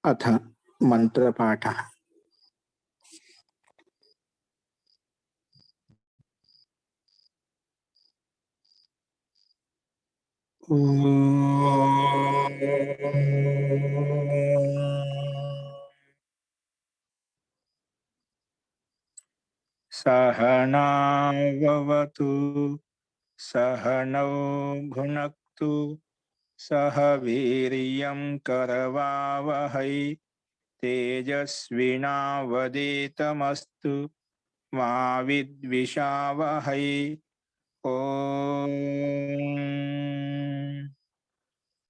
अथ मंत्रपाठः। सहनाववतु सहनौ भुनक्तु सह वीर्यं करवावहै तेजस्विनावधीतमस्तु मा विद्विषावहै। ओम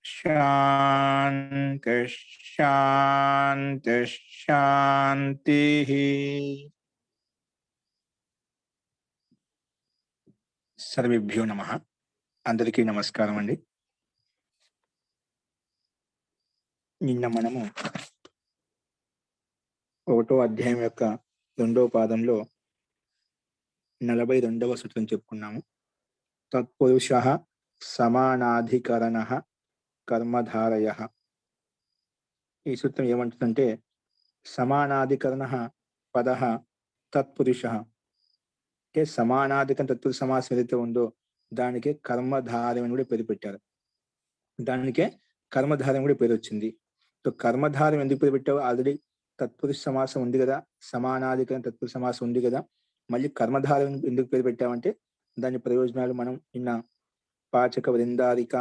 शांति शांति शांति। सर्वेभ्यो नमः। అందరికీ నమస్కారం అండి। నిన్న మనము 1వ అధ్యాయం యొక్క 2వ పాదంలో 42వ సూత్రం చెప్పుకున్నాము। తత్పురుషః సమానాధికరణః కర్మధారయః। ఈ సూత్రం ఏమంటుందంటే సమానాధికరణః పదః తత్పురుషః అంటే సమానాధికరణ తత్పురుష సమాసం ఏదైతే ఉందో దానికే కర్మధారయం అని కూడా పేరు పెట్టారు। దానికే కర్మధారయం కూడా పేరు వచ్చింది। సో కర్మధారయం ఎందుకు పేరు పెట్టావు? ఆల్రెడీ తత్పురుష సమాసం ఉంది కదా, సమానాధికరణ తత్పురుష సమాసం ఉంది కదా, మళ్ళీ కర్మధారయం ఎందుకు పేరు పెట్టామంటే దాని ప్రయోజనాలు మనం నిన్న పాచక వృందారిక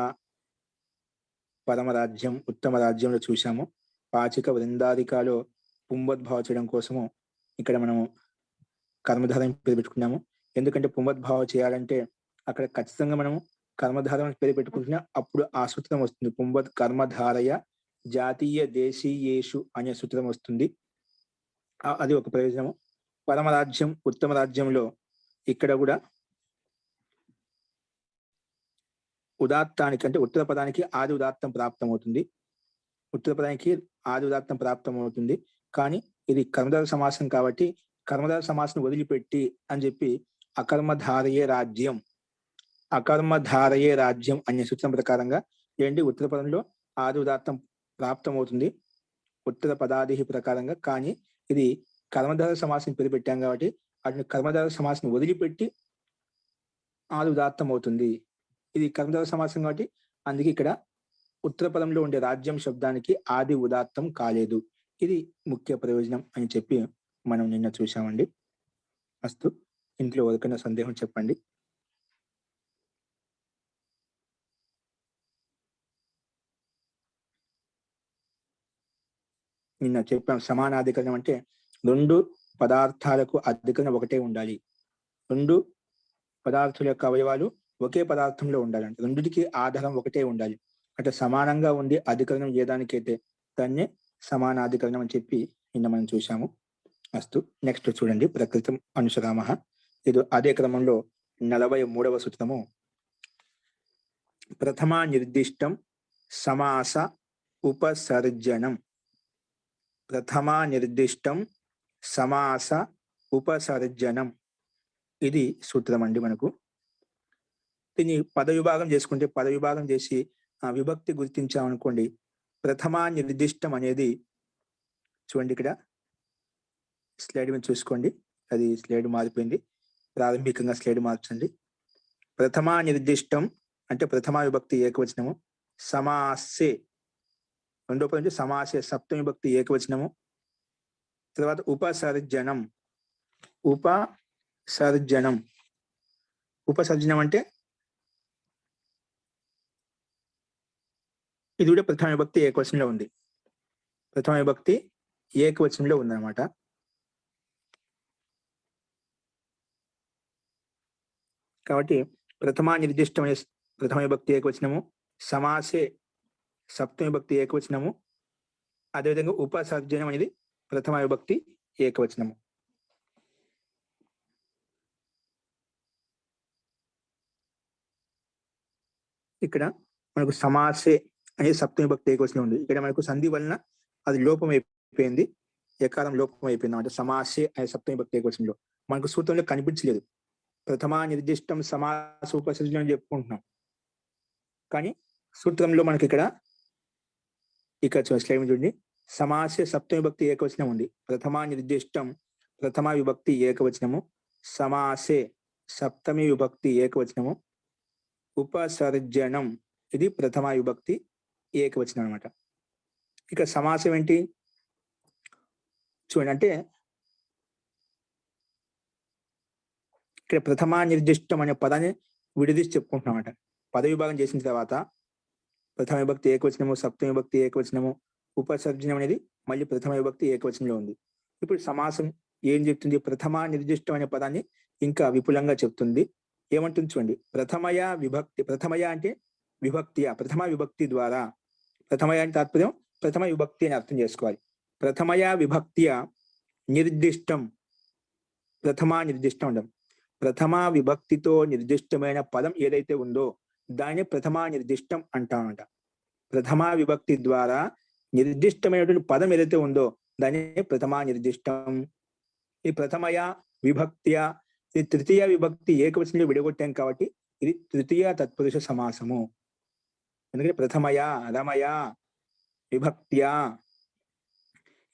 పరమరాజ్యం ఉత్తమ రాజ్యంలో చూసాము। పాచక వృందారికలో పుంవద్భావ చేయడం కోసము ఇక్కడ మనము కర్మధారయం పేరు పెట్టుకున్నాము। ఎందుకంటే పుంవద్భావ చేయాలంటే అక్కడ ఖచ్చితంగా మనము కర్మధారయం పేరు పెట్టుకుంటున్నా అప్పుడు ఆ సూత్రం వస్తుంది। పుంవద్ కర్మధారయ జాతీయ దేశీయేషు అనే సూత్రం వస్తుంది। అది ఒక ప్రయోజనము। పరమరాజ్యం ఉత్తమ రాజ్యంలో ఇక్కడ కూడా ఉదాత్తానికి అంటే ఉత్తర పదానికి ఆది ఉదాత్తం ప్రాప్తం అవుతుంది। ఉత్తర పదానికి ఆది ఉదాత్తం ప్రాప్తం అవుతుంది, కానీ ఇది కర్మధార సమాసం కాబట్టి కర్మధార సమాసం వదిలిపెట్టి అని చెప్పి అకర్మధారయే రాజ్యం అకర్మధారయే రాజ్యం అనే సూత్రం ప్రకారంగా ఏంటి ఉత్తర పదంలో ఆది ఉదాత్తం ప్రాప్తం అవుతుంది ఉత్తర పదాది ప్రకారంగా, కానీ ఇది కర్మధార సమాసం పేరు పెట్టాం కాబట్టి అటు కర్మధార సమాసం వదిలిపెట్టి ఆది ఉదాత్తం అవుతుంది। ఇది కర్మధార సమాసం కాబట్టి అందుకే ఇక్కడ ఉత్తర పదంలో ఉండే రాజ్యం శబ్దానికి ఆది ఉదాత్తం కాలేదు। ఇది ముఖ్య ప్రయోజనం అని చెప్పి మనం నిన్న చూసామండి। అస్తు, ఇంట్లో ఎవరికైనా సందేహం చెప్పండి। నిన్న చెప్పాం సమానాధికరణం అంటే రెండు పదార్థాలకు అధికరణం ఒకటే ఉండాలి, రెండు పదార్థాల యొక్క అవయవాలు ఒకే పదార్థంలో ఉండాలంటే రెండిటికి ఆధారం ఒకటే ఉండాలి। అంటే సమానంగా ఉండి అధికరణం ఏదానికైతే దాన్నే సమానాధికరణం అని చెప్పి నిన్న మనం చూసాము। అస్తు, నెక్స్ట్ చూడండి ప్రకృతం అనుసరామః। ఇది అదే క్రమంలో 43వ సూత్రము ప్రథమా నిర్దిష్టం సమాస ఉపసర్జనం। ప్రథమా నిర్దిష్టం సమాస ఉపసర్జనం ఇది సూత్రం అండి। మనకు దీన్ని పద విభాగం చేసుకుంటే పద విభాగం చేసి విభక్తి గుర్తించామనుకోండి, ప్రథమా నిర్దిష్టం అనేది చూడండి ఇక్కడ స్లైడ్ మీద చూసుకోండి, అది స్లైడ్ మారిపోయింది, ప్రారంభికంగా స్లైడ్ మార్చండి। ప్రథమా నిర్దిష్టం అంటే ప్రథమా విభక్తి ఏకవచనము, సమాసే రెండో పదం సమాసే సప్తమి విభక్తి ఏకవచనము, తర్వాత ఉపసర్జనం ఉపసర్జనం ఉపసర్జనం అంటే ఇది కూడా ప్రథమ విభక్తి ఏకవచనంలో ఉంది, ప్రథమ విభక్తి ఏకవచనంలో ఉందన్నమాట। కాబట్టి ప్రథమా నిర్దిష్టం అనే ప్రథమ విభక్తి ఏకవచనము, సమాసే సప్తమి విభక్తి ఏకవచనము, అదేవిధంగా ఉపసర్జనం అనేది ప్రథమ విభక్తి ఏకవచనము। ఇక్కడ మనకు సమాసే అనేది సప్తమి విభక్తి ఏకవచనం ఉంది, ఇక్కడ మనకు సంధి వలన అది లోపం అయిపోయింది, ఎకారం లోపం అయిపోయింది అంటే సమాసే అనే సప్తమి విభక్తి ఏకవచనంలో మనకు సూత్రంలో కనిపించలేదు। ప్రథమా నిర్దిష్టం సమాస ఉపసర్జనం అని చెప్పుకుంటున్నాం, కానీ సూత్రంలో మనకి ఇక్కడ స్లైడ్ చూడండి, సమాసే సప్తమి విభక్తి ఏకవచనం ఉంది. ప్రథమా నిర్దిష్టం ప్రథమా విభక్తి ఏకవచనము. సమాసే సప్తమి విభక్తి ఏకవచనము. ఉపసర్జనం ఇది ప్రథమా విభక్తి ఏకవచనం అనమాట. ఇక సమాసం ఏంటి చూడండి, అంటే ఇక్కడ ప్రథమా నిర్దిష్టం అనే పదాన్ని విడదీసి చెప్పుకుంటున్నామట. పద విభాగం చేసిన తర్వాత ప్రథమ విభక్తి ఏకవచనము, సప్తమ విభక్తి ఏకవచనము, ఉపసర్జనం అనేది మళ్ళీ ప్రథమ విభక్తి ఏకవచనంలో ఉంది. ఇప్పుడు సమాసం ఏం చెప్తుంది? ప్రథమా నిర్దిష్టం అనే పదాన్ని ఇంకా విపులంగా చెప్తుంది. ఏమంటుంది చూడండి, ప్రథమయ విభక్తి. ప్రథమయ అంటే విభక్తియ, ప్రథమ విభక్తి ద్వారా. ప్రథమయ అంటే తాత్పర్యం ప్రథమ విభక్తి అని అర్థం చేసుకోవాలి. ప్రథమయ విభక్తియ నిర్దిష్టం, ప్రథమా నిర్దిష్టం ఉండడం. ప్రథమా విభక్తితో నిర్దిష్టమైన పదం ఏదైతే ఉందో దాన్ని ప్రథమా నిర్దిష్టం అంటామంట. ప్రథమా విభక్తి ద్వారా నిర్దిష్టమైనటువంటి పదం ఏదైతే ఉందో దాన్ని ప్రథమా నిర్దిష్టం. ఈ ప్రథమయ విభక్తియ, ఇది తృతీయ విభక్తి ఏకవచనంలో విడగొట్టాం కాబట్టి ఇది తృతీయ తత్పురుష సమాసము. ఎందుకంటే ప్రథమయ, రమయ, విభక్త్యా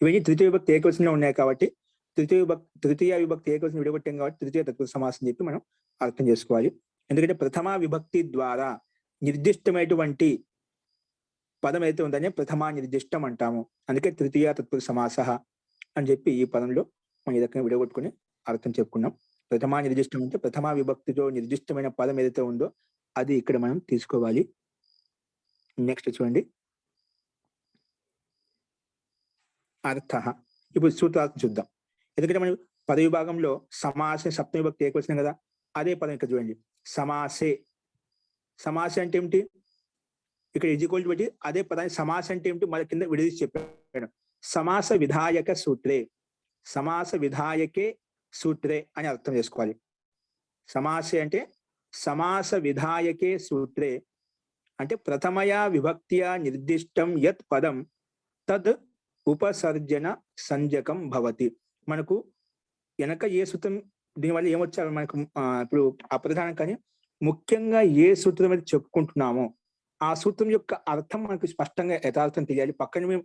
ఇవన్నీ తృతీయ విభక్తి ఏకవచనంలో ఉన్నాయి కాబట్టి తృతీయ విభక్తి ఏకవచనం విడగొట్టాం కాబట్టి తృతీయ తత్పురుష సమాసం చెప్పి మనం అర్థం చేసుకోవాలి. ఎందుకంటే ప్రథమా విభక్తి ద్వారా నిర్దిష్టమైనటువంటి పదం అయితే ఉందని ప్రథమా నిర్దిష్టం అంటాము. అందుకే తృతీయ తత్పురుష సమాస అని చెప్పి ఈ పదంలో మనం ఈ రకంగా విడగొట్టుకుని అర్థం చెప్పుకున్నాం. ప్రథమా నిర్దిష్టం అంటే ప్రథమా విభక్తితో నిర్దిష్టమైన పదం ఏదైతే ఉందో అది ఇక్కడ మనం తీసుకోవాలి. నెక్స్ట్ చూడండి, అర్థ. ఇప్పుడు సూత్రార్థం చూద్దాం. ఎందుకంటే మనం పద విభాగంలో సమాసే సప్తమి విభక్తి ఏకవచనం కదా, అదే పదం ఇక్కడ చూడండి. సమాసే, సమాసే అంటే ఏమిటి? ఇక్కడ ఈక్వల్ టు పెట్టి అదే పదాన్ని సమాస అంటే ఏమిటి మన కింద విడదీసి చెప్పాడు. సమాస విధాయక సూత్రే, సమాస విధాయకే సూత్రే అని అర్థం చేసుకోవాలి. సమాసే అంటే సమాస విధాయకే సూత్రే అంటే ప్రథమయా విభక్తియా నిర్దిష్టం యత్ పదం తద్ ఉపసర్జన సంజకం భవతి. మనకు వెనక ఏ సూత్రం దీనివల్ల ఏమొచ్చారు మనకు ఇప్పుడు అప్రధానం, కానీ ముఖ్యంగా ఏ సూత్రం అయితే చెప్పుకుంటున్నామో ఆ సూత్రం యొక్క అర్థం మనకు స్పష్టంగా యథార్థం తెలియాలి. పక్కన మేము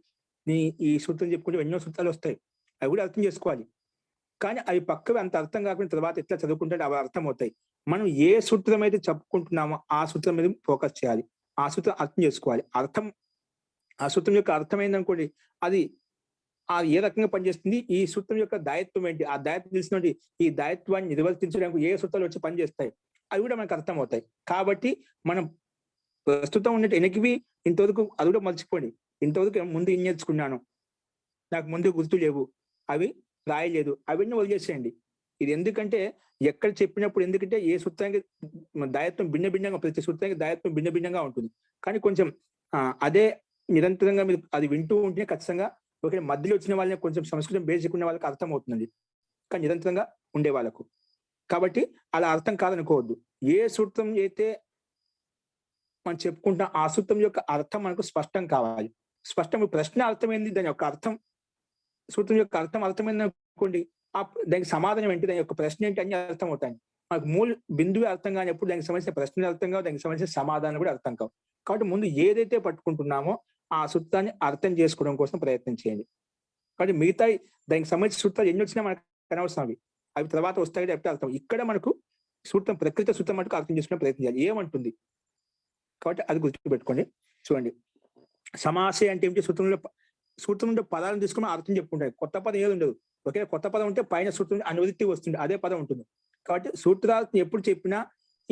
ఈ సూత్రం చెప్పుకుంటే ఎన్నో సూత్రాలు వస్తాయి, అవి కూడా అర్థం చేసుకోవాలి. కానీ అవి పక్కవి అంత అర్థం కాకుండా తర్వాత ఎట్లా చదువుకుంటే అవి అర్థం అవుతాయి. మనం ఏ సూత్రం అయితే చెప్పుకుంటున్నామో ఆ సూత్రం మీద ఫోకస్ చేయాలి, ఆ సూత్రం అర్థం చేసుకోవాలి. అర్థం ఆ సూత్రం యొక్క అర్థమైందనుకోండి, అది ఏ రకంగా పనిచేస్తుంది, ఈ సూత్రం యొక్క దాయత్వం ఏంటి, ఆ దాయత్వం తెలిసినటువంటి ఈ దాయత్వాన్ని నిర్వర్తించడానికి ఏ సూత్రాలు వచ్చి పనిచేస్తాయి అవి కూడా మనకు అర్థం అవుతాయి. కాబట్టి మనం ప్రస్తుతం ఉన్నట్టు వెనక్కి ఇంతవరకు అది కూడా మర్చిపోండి. ఇంతవరకు ముందు ఏం నేర్చుకున్నాను, నాకు ముందు గుర్తు లేవు, అవి రాయలేదు, అవన్నీ వదిలేసేయండి. ఇది ఎందుకంటే ఎక్కడ చెప్పినప్పుడు, ఎందుకంటే ఏ సూత్రానికి దాయత్వం భిన్న భిన్నంగా, ప్రతి సూత్రానికి దాయత్వం భిన్న భిన్నంగా ఉంటుంది. కానీ కొంచెం అదే నిరంతరంగా మీరు అది వింటూ ఉంటే ఖచ్చితంగా ఒకటి మధ్యలో వచ్చిన వాళ్ళని కొంచెం సంస్కృతం బేసిక్ ఉన్న వాళ్ళకి అర్థం అవుతుంది, కానీ నిరంతరంగా ఉండే వాళ్ళకు. కాబట్టి అలా అర్థం కాదనుకోవద్దు. ఏ సూత్రం అయితే మనం చెప్పుకుంటాం ఆ సూత్రం యొక్క అర్థం మనకు స్పష్టం కావాలి. స్పష్టం ప్రశ్న అర్థమైంది, దాని యొక్క అర్థం, సూత్రం యొక్క అర్థం అర్థమైంది అనుకోండి, దానికి సమాధానం ఏంటి, దాని యొక్క ప్రశ్న ఏంటి అన్ని అర్థం అవుతాయి. మనకు మూల బిందువే అర్థం కానప్పుడు దానికి సంబంధించిన ప్రశ్నలు అర్థం కావు, దానికి సంబంధించిన సమాధానం కూడా అర్థం కావు. కాబట్టి ముందు ఏదైతే పట్టుకుంటున్నామో ఆ సూత్రాన్ని అర్థం చేసుకోవడం కోసం ప్రయత్నం చేయండి. కాబట్టి మిగతా దానికి సంబంధించిన సూత్రాలు ఎన్ని వచ్చినా మనకు అనవసరం, అవి తర్వాత వస్తాయి చెప్తే అర్థం. ఇక్కడ మనకు సూత్రం, ప్రకృతి సూత్రం మటుకు అర్థం చేసుకునే ప్రయత్నం చేయాలి ఏమంటుంది. కాబట్టి అది గుర్తుపెట్టుకోండి. చూడండి, సమాసే అంటే ఏమిటి? సూత్రంలో పదాలను తీసుకుని అర్థం చెప్పుకుంటాయి. కొత్త పదం ఏది ఉండదు. ఒకే కొత్త పదం ఉంటే పైన సూత్రం అనువృత్తి వస్తుంది, అదే పదం ఉంటుంది. కాబట్టి సూత్రార్థం ఎప్పుడు చెప్పినా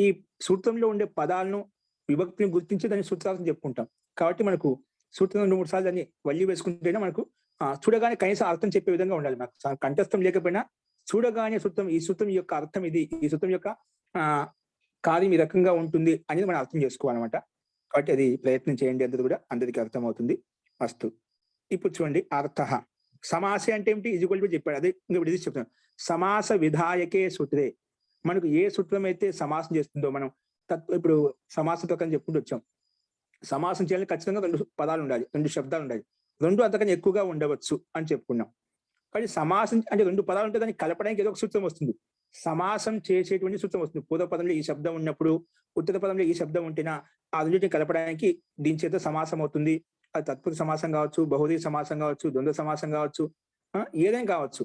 ఈ సూత్రంలో ఉండే పదాలను విభక్తిని గుర్తించి దాన్ని సూత్రార్థం చెప్పుకుంటాం. కాబట్టి మనకు సూత్రం 2-3 సార్లు దాన్ని వల్లి వేసుకుంటేనే మనకు చూడగానే కనీసం అర్థం చెప్పే విధంగా ఉండాలి. మనకు కంఠస్థం లేకపోయినా చూడగానే సూత్రం, ఈ సూత్రం యొక్క అర్థం ఇది, ఈ సూత్రం యొక్క కార్యం ఈ రకంగా ఉంటుంది అనేది మనం అర్థం చేసుకోవాలన్నమాట. కాబట్టి అది ప్రయత్నం చేయండి, అందరూ కూడా అందరికీ అర్థమవుతుంది. అస్తు. ఇప్పుడు చూడండి, అర్థ. సమాసే అంటే ఏమిటి? ఈజ్వల్ టు చెప్పాడు, అదే ఇంకా విడిది చెప్తాను. సమాస విధాయకే సూత్రే. మనకు ఏ సూత్రం అయితే సమాసం చేస్తుందో, మనం ఇప్పుడు సమాస ప్రకారం చెప్పుకుంటూ వచ్చాం. సమాసం చేయాలని ఖచ్చితంగా 2 పదాలు ఉండాలి, 2 శబ్దాలు ఉండాలి, 2 అంతకన్నా ఎక్కువగా ఉండవచ్చు అని చెప్పుకున్నాం. కానీ సమాసం అంటే 2 పదాలు ఉంటే దాన్ని కలపడానికి ఏదో ఒక సూత్రం వస్తుంది, సమాసం చేసేటువంటి సూత్రం వస్తుంది. పూర్వ పదంలో ఈ శబ్దం ఉన్నప్పుడు ఉత్తర పదంలో ఈ శబ్దం ఉంటేనా ఆ రెండింటిని కలపడానికి దీని చేత సమాసం అవుతుంది అది తత్పురుష సమాసం కావచ్చు, బహువ్రీహి సమాసం కావచ్చు, ద్వంద్వ సమాసం కావచ్చు, ఏదైనా కావచ్చు.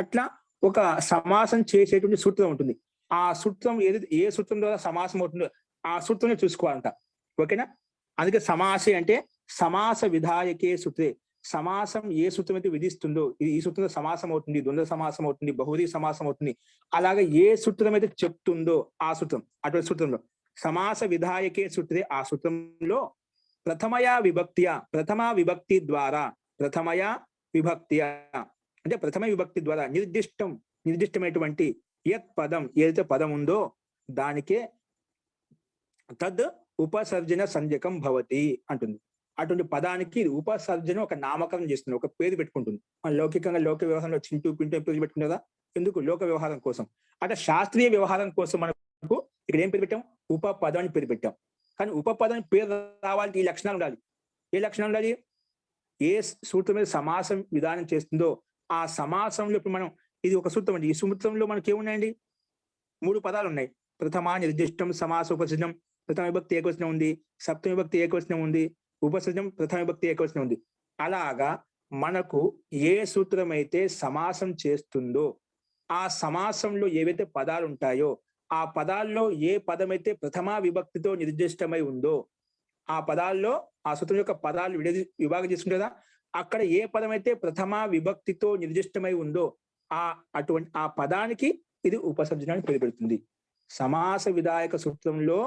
అట్లా ఒక సమాసం చేసేటువంటి సూత్రం ఉంటుంది. ఆ సూత్రం ఏ సూత్రం ద్వారా సమాసం అవుతుందో ఆ సూత్రమే చూసుకోవాలంట. ఓకేనా? అందుకే సమాసే అంటే సమాస విధాయకే సూత్రే. సమాసం ఏ సూత్రం అయితే విధిస్తుందో ఈ సూత్రంలో సమాసం అవుతుంది, ద్వంద్వ సమాసం అవుతుంది, బహువ్రీహి సమాసం అవుతుంది. అలాగే ఏ సూత్రం అయితే చెప్తుందో ఆ సూత్రం, అటువంటి సూత్రంలో సమాస విధాయకే సూత్రే, ఆ సూత్రంలో ప్రథమయా విభక్తి ద్వారా అంటే ప్రథమ విభక్తి ద్వారా నిర్దిష్టమైనటువంటి యత్ పదం ఏదైతే పదం ఉందో దానికే తద్ ఉపసర్జన సంజ్ఞకం భవతి అంటుంది. అటువంటి పదానికి ఉపసర్జన ఒక నామకరణం చేస్తుంది, ఒక పేరు పెట్టుకుంటుంది. లౌకికంగా లోక వ్యవహారంలో చింటూ పింటూ పేరు పెట్టుకుంది కదా, ఎందుకు? లోక వ్యవహారం కోసం. అట్లా శాస్త్రీయ వ్యవహారం కోసం మనకు ఇక్కడ ఏం పేరు పెట్టాం? ఉపపదం అని పేరు పెట్టాం. కానీ ఉపపదం పేరు రావాలంటే ఈ లక్షణాలు ఉండాలి. ఏ లక్షణాలు ఉండాలి? ఏ సూత్రం మీద సమాసం విధానం చేస్తుందో ఆ సమాసంలో ఇప్పుడు మనం ఇది ఒక సూత్రం అండి. ఈ సూత్రంలో మనకి ఏమున్నాయండి? 3 పదాలు ఉన్నాయి. ప్రథమ నిర్దిష్టం, సమాస ఉపసర్జనం, ప్రథమ విభక్తి ఏకవచనం ఉంది, సప్తమ విభక్తి ఏకవచనం ఉంది, ఉపసర్జనం ప్రథమ విభక్తి ఏకవచనం ఉంది. అలాగా మనకు ఏ సూత్రం అయితే సమాసం చేస్తుందో ఆ సమాసంలో ఏవైతే పదాలు ఉంటాయో ఆ పదాల్లో ఏ పదం అయితే ప్రథమ విభక్తితో నిర్దిష్టమై ఉందో ఆ పదాల్లో ఆ సూత్రం యొక్క పదాలు విభాగం చేసుకుంటే కదా, అక్కడ ఏ పదం అయితే ప్రథమ విభక్తితో నిర్దిష్టమై ఉందో అటువంటి ఆ పదానికి ఇది ఉపసర్జనాన్ని పేరు పెడుతుంది. సమాస విధాయక సూత్రంలో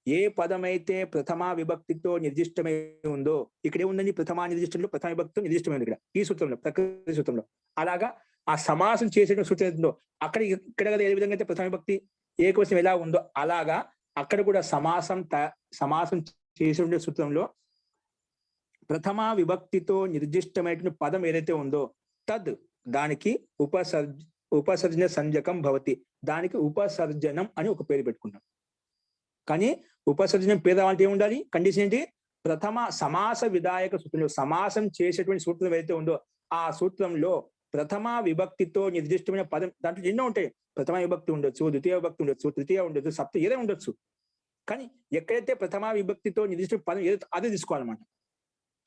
ఏ పదమైతే ప్రథమ విభక్తితో నిర్దిష్టమై ఉందో, ఇక్కడ ఏముందండి? ప్రథమ నిర్దిష్టంలో ప్రథమ విభక్తితో నిర్దిష్టమైంది ఇక్కడ ఈ సూత్రంలో, ప్రకృతి సూత్రంలో. అలాగా ఆ సమాసం చేసే సూత్రం ఉందో అక్కడ ఇక్కడ కదా ఏ విధంగా అయితే ప్రథమ విభక్తి ఏకవచనం ఎలా ఉందో అలాగా అక్కడ కూడా సమాసం చేసే సూత్రంలో ప్రథమ విభక్తితో నిర్దిష్టమైనటువంటి పదం ఏదైతే ఉందో తద్ దానికి ఉపసర్జన సంజ్ఞకం భవతి. దానికి ఉపసర్జనం అని ఒక పేరు పెట్టుకున్నాం. కానీ ఉపసర్జనం పేరు రావాలంటే ఏముండాలి? కండిషన్ ఏంటి? ప్రథమ సమాస విధాయక సూత్రంలో సమాసం చేసేటువంటి సూత్రం ఏదైతే ఉందో ఆ సూత్రంలో ప్రథమ విభక్తితో నిర్దిష్టమైన పదం, దాంట్లో ఎన్నో ఉంటాయి. ప్రథమ విభక్తి ఉండొచ్చు, ద్వితీయ విభక్తి ఉండొచ్చు, తృతీయ ఉండొచ్చు, సప్త ఏదైనా ఉండొచ్చు. కానీ ఎక్కడైతే ప్రథమ విభక్తితో నిర్దిష్ట పదం ఏదైతే అదే తీసుకోవాలన్నమాట.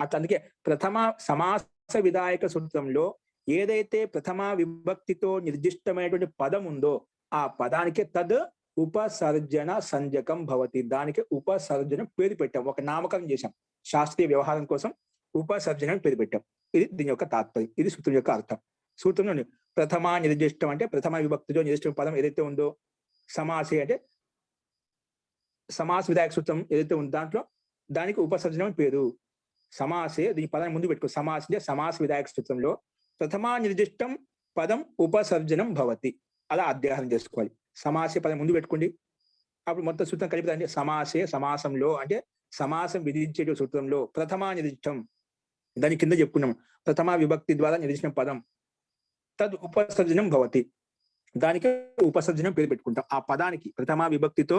అట్లా అందుకే ప్రథమ సమాస విధాయక సూత్రంలో ఏదైతే ప్రథమ విభక్తితో నిర్దిష్టమైనటువంటి పదం ఉందో ఆ పదానికి తద్ ఉపసర్జన సంజ్ఞకం భవతి. దానికి ఉపసర్జన పేరు పెట్టాం, ఒక నామకరణం చేశాం. శాస్త్రీయ వ్యవహారం కోసం ఉపసర్జన పేరు పెట్టాం. ఇది దీని యొక్క తాత్పర్యం, ఇది సూత్రం యొక్క అర్థం. సూత్రంలో ప్రథమ నిర్దిష్టం అంటే ప్రథమ విభక్తితో నిర్దిష్ట పదం ఏదైతే ఉందో, సమాసే అంటే సమాస విధాయక సూత్రం ఏదైతే ఉందో దాంట్లో దానికి ఉపసర్జనం పేరు. సమాసే దీని పదాన్ని ముందు పెట్టుకో. సమాసే సమాస విధాయక సూత్రంలో ప్రథమ నిర్దిష్టం పదం ఉపసర్జనం భవతి. అలా అధ్యయనం చేసుకోవాలి. సమాసే పదం ముందు పెట్టుకోండి, అప్పుడు మొత్తం సూత్రం కలిపి సమాసే సమాసంలో అంటే సమాసం విధించే సూత్రంలో ప్రథమ నిర్దిష్టం, దాని కింద చెప్పుకున్నాం ప్రథమ విభక్తి ద్వారా నిర్దిష్ట పదం తద్ ఉపసర్జనం భవతి. దానికి ఉపసర్జనం పేరు పెట్టుకుంటాం. ఆ పదానికి ప్రథమ విభక్తితో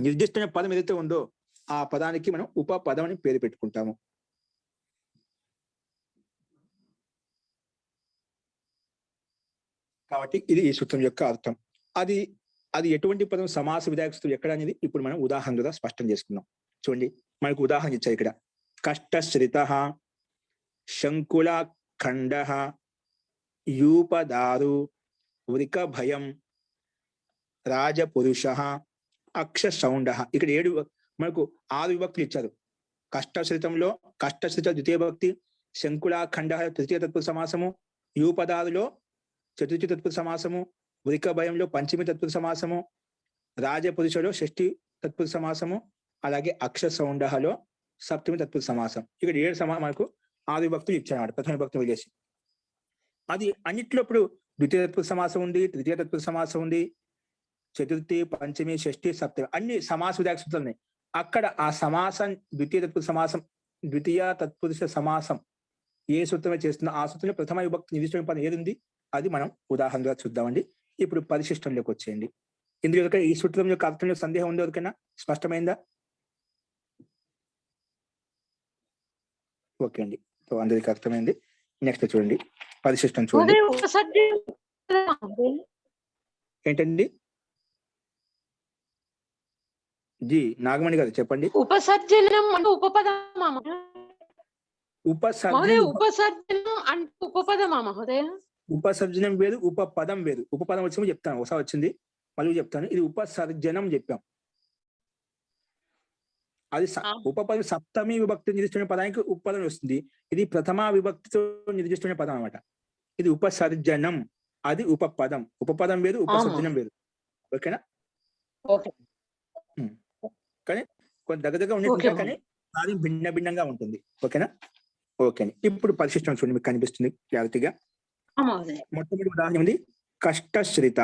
నిర్దిష్టమైన పదం ఏదైతే ఉందో ఆ పదానికి మనం ఉపపదం అని పేరు పెట్టుకుంటాము. కాబట్టి ఇది ఈ సూత్రం యొక్క అర్థం. అది ఎటువంటి పదం సమాస విధాయక సూత్రం ఎక్కడ అనేది ఇప్పుడు మనం ఉదాహరణ ద్వారా స్పష్టం చేసుకుందాం. చూడండి, మనకు ఉదాహరణ ఇచ్చారు ఇక్కడ. కష్టశ్రిత, శంకుల ఖండ, యూపదారు, వృక భయం, రాజపురుష, అక్షసౌండ. ఇక్కడ మనకు 6 విభక్తులు ఇచ్చారు. కష్టశ్రితంలో కష్టశ్రిత ద్వితీయ విభక్తి, శంకులాఖండ తృతీయ తత్పురుష సమాసము, యూపదారులో చతుర్థి తత్పురుష సమాసము, వృక భయంలో పంచమి తత్పురుష సమాసము, రాజపురుషలో షష్ఠి తత్పురుష సమాసము, అలాగే అక్షసౌండలో సప్తమి తత్పురుష సమాసం. ఇక్కడ 7 మనకు 6 విభక్తులు ఇచ్చారన్నమాట, ప్రథమ విభక్తి వదిలేసి. అది అన్నిట్లో ఇప్పుడు ద్వితీయ తత్పురుష సమాసం ఉంది, తృతీయ తత్పురుష సమాసం ఉంది, చతుర్థి, పంచమి, షష్ఠి, సప్తమి అన్ని సమాస విధాయక సూత్రాలు ఉన్నాయి. అక్కడ ఆ సమాసం ద్వితీయ తత్పురుష సమాసం ఏ సూత్రమే చేస్తుందో ఆ సూత్రంలో ప్రథమ విభక్తి నిర్దిష్టమైన పదం ఏది ఉంది అది మనం ఉదాహరణగా చూద్దామండి. ఇప్పుడు పరిశిష్టంలోకి వచ్చేయండి. ఇందులో ఈ సూత్రం యొక్క అర్థంలో సందేహం ఉంది ఎవరికైనా? స్పష్టమైందా? ఓకే అండి, అందరికి అర్థమైంది. నెక్స్ట్ చూడండి, పరిశిష్టం చూడండి. ఏంటండి? జీ నాగమణి గారు చెప్పండి. ఉపసర్జనం అంటే ఉపపదమా మహోదయ? ఉపసర్జనం ఉపసర్జనం అంటే ఉపపదమా మహోదయ? ఉపసర్జనం వేరు, ఉపపదం వేరు. ఉపపదం వచ్చి చెప్తాను, ఒకసారి వచ్చింది మళ్ళీ చెప్తాను. ఇది ఉపసర్జనం చెప్పాం. అది ఉపపదం సప్తమి విభక్తి నిర్దిష్టమైన పదానికి ఉపపదం వస్తుంది. ఇది ప్రథమా విభక్తితో నిర్దిష్టమైన పదం అన్నమాట. ఇది ఉపసర్జనం, అది ఉపపదం. ఉపపదం వేరు, ఉపసర్జనం వేరు. ఓకేనా? కానీ కొంత దగ్గర ఉండే కానీ అది భిన్న భిన్నంగా ఉంటుంది. ఓకేనా? ఓకే. ఇప్పుడు పరిశిష్టం చూడండి, మీకు కనిపిస్తుంది క్లారిటీగా. మొట్టమొదటి ఉదాహరణ ఉంది కష్టశ్రిత.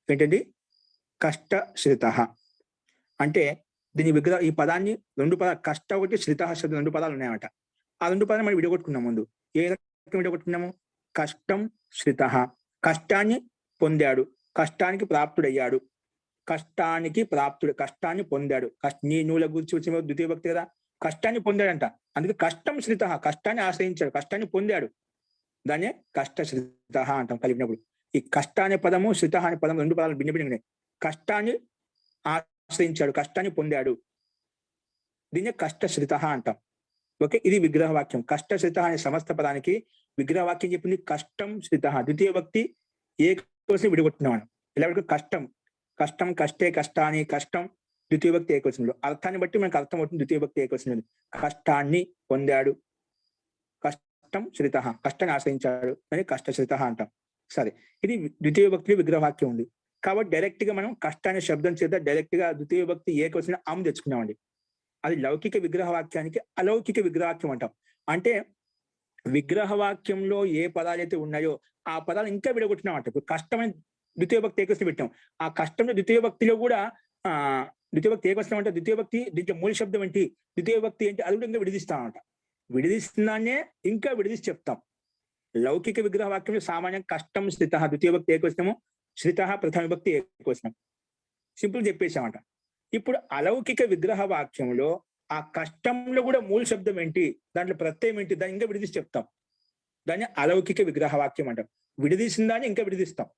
ఏంటండి కష్టశ్రిత అంటే? దీని విగ్రహ ఈ పదాన్ని రెండు పదాలు, కష్ట ఒకటి, శ్రిత శబ్దం, రెండు పదాలు ఉన్నాయన్నమాట. ఆ రెండు పదాలు మనం విడగొట్టుకున్నాం. ముందు ఏ రకం విడగొట్టుకున్నాము? కష్టం శ్రిత, కష్టాన్ని పొందాడు, కష్టానికి ప్రాప్తుడయ్యాడు. కష్టానికి ప్రాప్తుడు, కష్టాన్ని పొందాడు. నీ నూల గురించి వచ్చిన ద్వితీయ భక్తి కదా, కష్టాన్ని పొందాడంట. అందుకే కష్టం శ్రిత, కష్టాన్ని ఆశ్రయించాడు, కష్టాన్ని పొందాడు. దాన్నే కష్టశ్రిత అంటాం కలిపినప్పుడు. ఈ కష్ట అనే పదము, శ్రిత అనే పదం రెండు పదాలు భిన్న భిన్నంగా. కష్టాన్ని ఆశ్రయించాడు, కష్టాన్ని పొందాడు. దీన్నే కష్టశ్రిత అంటాం. ఓకే, ఇది విగ్రహవాక్యం. కష్టశ్రిత అనే సమస్త పదానికి విగ్రహవాక్యం చెప్పింది కష్టం శ్రిత. ద్వితీయ భక్తి ఏ కోసం విడగొట్టున్నాను. ఇలా కష్టం, కష్టం, కష్టే, కష్టాన్ని, కష్టం ద్వితీయ భక్తి ఏకవచనంలో. అర్థాన్ని బట్టి మనకు అర్థం అవుతుంది ద్వితీయ భక్తి ఏకవచనంలో. కష్టాన్ని పొందాడు, కష్టం శ్రిత, కష్టాన్ని ఆశ్రయించాడు అని కష్టశ్రిత అంటాం. సరే, ఇది ద్వితీయ భక్తిలో విగ్రహవాక్యం ఉంది కాబట్టి డైరెక్ట్ గా మనం కష్టాన్ని శబ్దం చేత డైరెక్ట్ గా ద్వితీయ భక్తి ఏకవచన అమ్ తెచ్చుకున్నామండి. అది లౌకిక విగ్రహవాక్యానికి అలౌకిక విగ్రహవాక్యం అంటాం. అంటే విగ్రహవాక్యంలో ఏ పదాలు అయితే ఉన్నాయో ఆ పదాలు ఇంకా విడగొట్టినామంట. ఇప్పుడు కష్టమైన ద్వితీయ భక్తి ఏకవచనం పెట్టాం. ఆ కష్టంలో ద్వితీయ భక్తిలో కూడా ద్వితీయ భక్తి ఏకవచనం అంటే ద్వితీయ భక్తి దీంట్లో మూల శబ్దం ఏంటి, ద్వితీయ భక్తి ఏంటి, అది కూడా ఇంకా విడదీస్తామంట. విడదీస్తున్నానే ఇంకా విడదీసి చెప్తాం. లౌకిక విగ్రహవాక్యంలో సామాన్యంగా కష్టం శ్రిత ద్వితీయ భక్తి ఏకవచనము, శ్రిత ప్రథమ విభక్తి ఏకవచనం, సింపుల్ చెప్పేసామంట. ఇప్పుడు అలౌకిక విగ్రహ వాక్యంలో ఆ కష్టంలో కూడా మూల శబ్దం ఏంటి, దాంట్లో ప్రత్యయం ఏంటి, దాన్ని ఇంకా విడదీసి చెప్తాం. దాన్ని అలౌకిక విగ్రహ వాక్యం అంటాం. విడదీసిన దాన్ని ఇంకా విడదీస్తాం,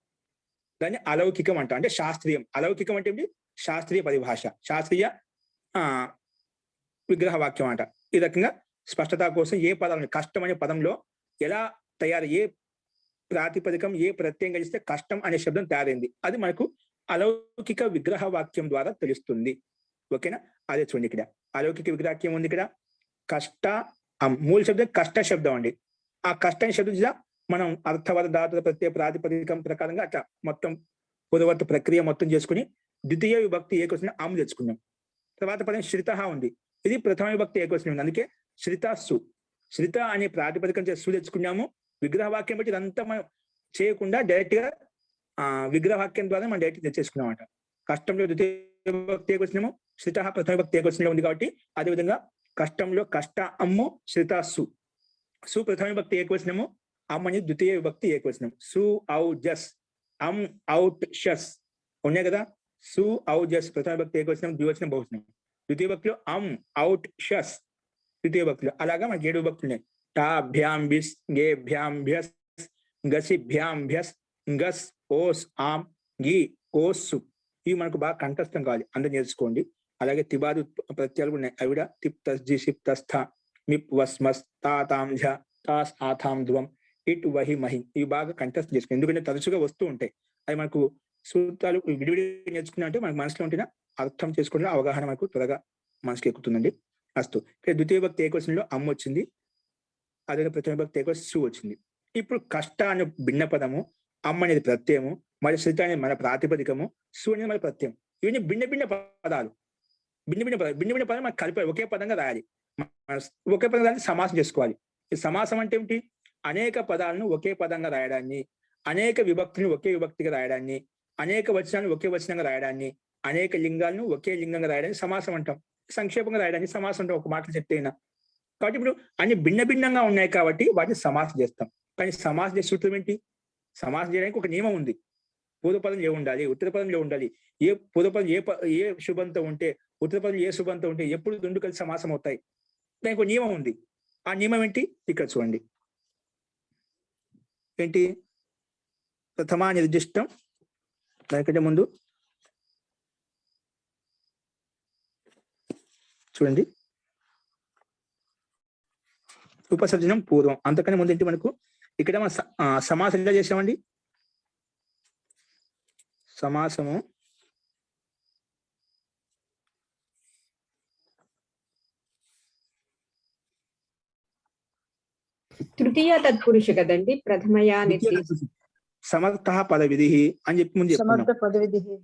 దాన్ని అలౌకికం అంటాం. అంటే శాస్త్రీయం. అలౌకికం అంటే ఏంటి? శాస్త్రీయ పరిభాష, శాస్త్రీయ విగ్రహ వాక్యం అంట. ఈ రకంగా స్పష్టత కోసం ఏ పదాలను కష్టం అనే పదంలో ఎలా తయారు, ఏ ప్రాతిపదికం, ఏ ప్రత్యయం కలిస్తే కష్టం అనే శబ్దం తయారైంది, అది మనకు అలౌకిక విగ్రహ వాక్యం ద్వారా తెలుస్తుంది. ఓకేనా? అదే చూడండి, ఇక్కడ అలౌకిక విగ్రహవాక్యం ఉంది. ఇక్కడ కష్ట మూల శబ్దం కష్ట శబ్దం అండి. ఆ కష్ట అనే శబ్దం మనం అర్థవత ధాతుల ప్రత్యయ ప్రాతిపదికం ప్రకారంగా అట్లా మొత్తం పునవర్త ప్రక్రియ మొత్తం చేసుకుని ద్వితీయ విభక్తి ఏకవచనం అమ్ తెచ్చుకున్నాం. తర్వాత పదం శ్రిత ఉంది. ఇది ప్రథమ విభక్తి ఏకవచనం ఉంది. అందుకే శ్రిత సు, శ్రిత అనే ప్రాతిపదికం సు తెచ్చుకున్నాము. విగ్రహవాక్యం బట్టి ఇదంతా మనం చేయకుండా డైరెక్ట్ గా విగ్రహవాక్యం ద్వారా మనం డైరెక్ట్ తెచ్చేసుకున్నామంట. కష్టంలో ద్వితీయ భక్తి ఏకవచనము, శ్రిత ప్రథమ విభక్తి ఏకవచనంలో ఉంది కాబట్టి అదేవిధంగా కష్టంలో కష్ట అమ్ము, శ్రిత సు, సు ప్రథమ విభక్తి ఏకవచనము, అమ్ అనేది ద్వితీయ విభక్తి ఏకవచనం. సు ఔ జస్, అమ్ ఔట్ షస్ ఉన్నాయి కదా. సు ఔ జస్ ప్రథమ విభక్తి ఏకవచనం, ద్వివచనం బహువచనం. ద్వితీయ భక్తిలో అమ్ ఔట్ షస్ ద్వితీయ భక్తిలో. అలాగా మనకి 7 విభక్తులు ఉన్నాయి. టా భ్యాం బిస్, గే భ్యాం భ్యస్, గసి భ్యాం భ్యస్, గస్ ఓస్ ఆమ్, గి ఓస్సు. ఇవి మనకు బాగా కంఠస్థం కావాలి, అందరూ నేర్చుకోండి. అలాగే తిబాదు ప్రత్యయాలు ఉన్నాయి. అవిడ తిప్ తస్ జి సిప్ తస్థ, మిప్ వస్ మస్, తా తాం ఝ, తాస్ ఆథాం ధ్వం, ఇట్ వహి మహి. ఇవి బాగా కంఠస్థం చేసుకోండి, ఎందుకంటే తరచుగా వస్తూ ఉంటాయి. అవి మనకు సూత్రాలు విడివిడి నేర్చుకున్నా అంటే మనకు మనసులో ఉంటేనే అర్థం చేసుకునే అవగాహన మనకు త్వరగా మనసుకి ఎక్కుతుందండి. అస్తు. ద్వితీయ భక్తి ఏకవచనంలో అమ్మ వచ్చింది, అదే ప్రథమ భక్తి ఏకవచనం సు వచ్చింది. ఇప్పుడు కష్ట అనే భిన్న పదము, అమ్మ అనేది ప్రత్యయము, మరి శ్రిత అనేది మన ప్రాతిపదికము, సు అనేది మన ప్రత్యయం. ఇవన్నీ భిన్న భిన్న పదాలు. భిన్న భిన్న పదాలు మనకు కలిపి ఒకే పదంగా రాయాలి. ఒకే పదాన్ని సమాసం చేసుకోవాలి. ఈ సమాసం అంటే ఏమిటి? అనేక పదాలను ఒకే పదంగా రాయడాన్ని, అనేక విభక్తులను ఒకే విభక్తిగా రాయడాన్ని, అనేక వచనాలను ఒకే వచనంగా రాయడాన్ని, అనేక లింగాలను ఒకే లింగంగా రాయడాన్ని సమాసం అంటాం. సంక్షేపంగా రాయడాన్ని సమాసం అంటాం, ఒక మాట చెప్తేనా. కాబట్టి ఇప్పుడు అన్ని భిన్న భిన్నంగా ఉన్నాయి కాబట్టి వాటిని సమాసం చేస్తాం. కానీ సమాసం చేసే సూత్రం ఏంటి? సమాసం చేయడానికి ఒక నియమం ఉంది. పూర్వపదం ఏ ఉండాలి, ఉత్తర పదం ఏ ఉండాలి, ఏ పూర్వపదం ఏ శుభంతో ఉంటే, ఉత్తర పదం ఏ శుభంతో ఉంటే ఎప్పుడు రెండు కలిసి సమాసం అవుతాయి. దానికి ఒక నియమం ఉంది. ఆ నియమం ఏంటి? ఇక్కడ చూడండి. ఏంటి? ప్రథమా నిర్దిష్టం, దానికంటే ముందు చూడండి, ఉపసర్జనం పూర్వం. అంతకన్నా ముందు ఏంటి మనకు ఇక్కడ సమాసం ఎలా చేసామండి? సమాసము తృతీయ తత్పురుష కదండి, ప్రథమయా సమర్థ పద విధి అని చెప్పి ముందు చెప్పుకున్నాం.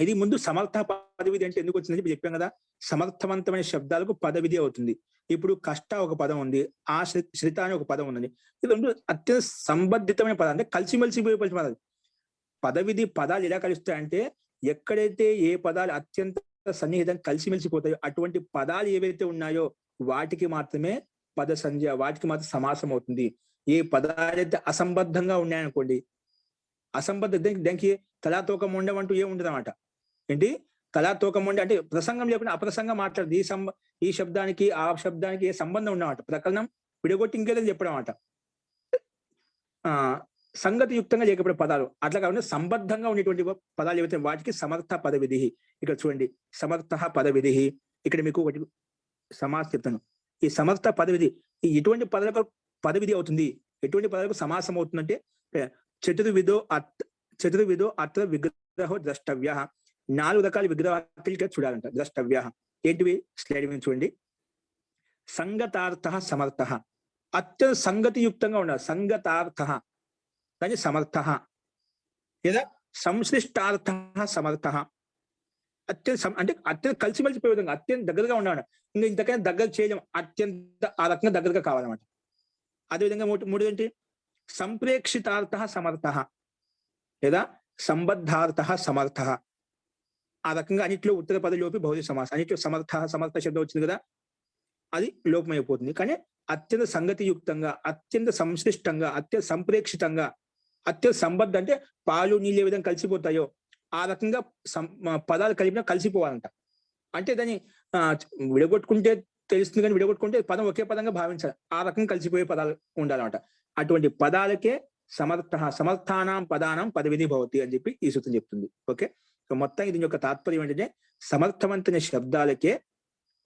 ఇది ముందు సమర్థ పదవిధి అంటే ఎందుకు వచ్చిందని చెప్పి చెప్పాం కదా. సమర్థవంతమైన శబ్దాలకు పదవిధి అవుతుంది. ఇప్పుడు కష్ట ఒక పదం ఉంది, ఆ శ్రిత అని ఒక పదం ఉంది. ఇది రెండు అత్యంత సంబద్ధితమైన పదాలు, అంటే కలిసిమెలిసి ఉపయోగపడే పదాలు. పదవిధి పదాలు ఎలా కలుస్తాయంటే ఎక్కడైతే ఏ పదాలు అత్యంత సన్నిహితంగా కలిసిమెలిసిపోతాయో అటువంటి పదాలు ఏవైతే ఉన్నాయో వాటికి మాత్రమే పద సంజ్ఞ, వాటికి మాత్రం సమాసం అవుతుంది. ఏ పదాలైతే అసంబద్ధంగా ఉన్నాయనుకోండి, అసంబద్ధ దానికి తలాతోకం ఉండవంటూ ఏం ఉండదు అన్నమాట. ఏంటి తలాతోకం ఉండే అంటే ప్రసంగం లేకుండా అప్రసంగం మాట్లాడదు. ఈ శబ్దానికి ఆ శబ్దానికి ఏ సంబంధం ఉన్నమాట, ప్రకరణం విడగొట్టి ఇంకేదో చెప్పడం అన్నమాట. సంగతి యుక్తంగా లేకపోతే పదాలు అట్లా కాకుండా సంబద్ధంగా ఉండేటువంటి పదాలు ఏవైతే వాటికి సమర్థ పద విధి. ఇక్కడ చూడండి, సమర్థ పద విధి. ఇక్కడ మీకు ఒకటి సమాసం చెప్తాను. ఈ సమర్థ పదవిధి ఎటువంటి పదాలకు పదవిధి అవుతుంది, ఎటువంటి పదాలకు సమాసం అవుతుందంటే చతుర్విధో అత్ర విగ్రహో ద్రష్టవ్య. 4 రకాల విగ్రహాలు చూడాలంట. ద్రష్టవ్య ఏంటివి? స్లైడ్ మీద చూడండి. సంగతార్థ సమర్థ, అత్యంత సంగతియుక్తంగా ఉండాలి. సంగతార్థ దాని సమర్థ, లేదా సంశ్లిష్టార్థ సమర్థ. అంటే అత్యంత కలిసిమెలిసిపోయే విధంగా అత్యంత దగ్గరగా ఉండాలి. ఇంకా ఇంతకైనా దగ్గర చేయలేం, అత్యంత ఆ రకంగా దగ్గరగా కావాలన్నమాట. అదేవిధంగా మూడు ఏంటి? సంప్రేక్షితార్థ సమర్థ, లేదా సంబద్ధార్థ సమర్థ. ఆ రకంగా అన్నిట్లో ఉత్తర పద లోపి బహుళ సమాసం. అన్నిట్లో సమర్థ శబ్దం వచ్చింది కదా, అది లోపమైపోతుంది. కానీ అత్యంత సంగతియుక్తంగా, అత్యంత సంశ్లిష్టంగా, అత్యంత సంప్రేక్షితంగా, అత్యంత సంబద్ధ అంటే పాలు నీళ్ళు ఏ విధంగా కలిసిపోతాయో ఆ రకంగా పదాలు కలిపినా కలిసిపోవాలంట. అంటే దాన్ని విడగొట్టుకుంటే తెలుస్తుంది, కానీ విడగొట్టుకుంటే పదం ఒకే పదంగా భావించాలి. ఆ రకంగా కలిసిపోయే పదాలు ఉండాలన్నమాట. అటువంటి పదాలకే సమర్థానాం పదానం పదవిధి భవతి అని చెప్పి ఈ సూత్రం చెప్తుంది. ఓకే, సో మొత్తం దీని యొక్క తాత్పర్యం ఏంటంటే సమర్థవంతమైన శబ్దాలకే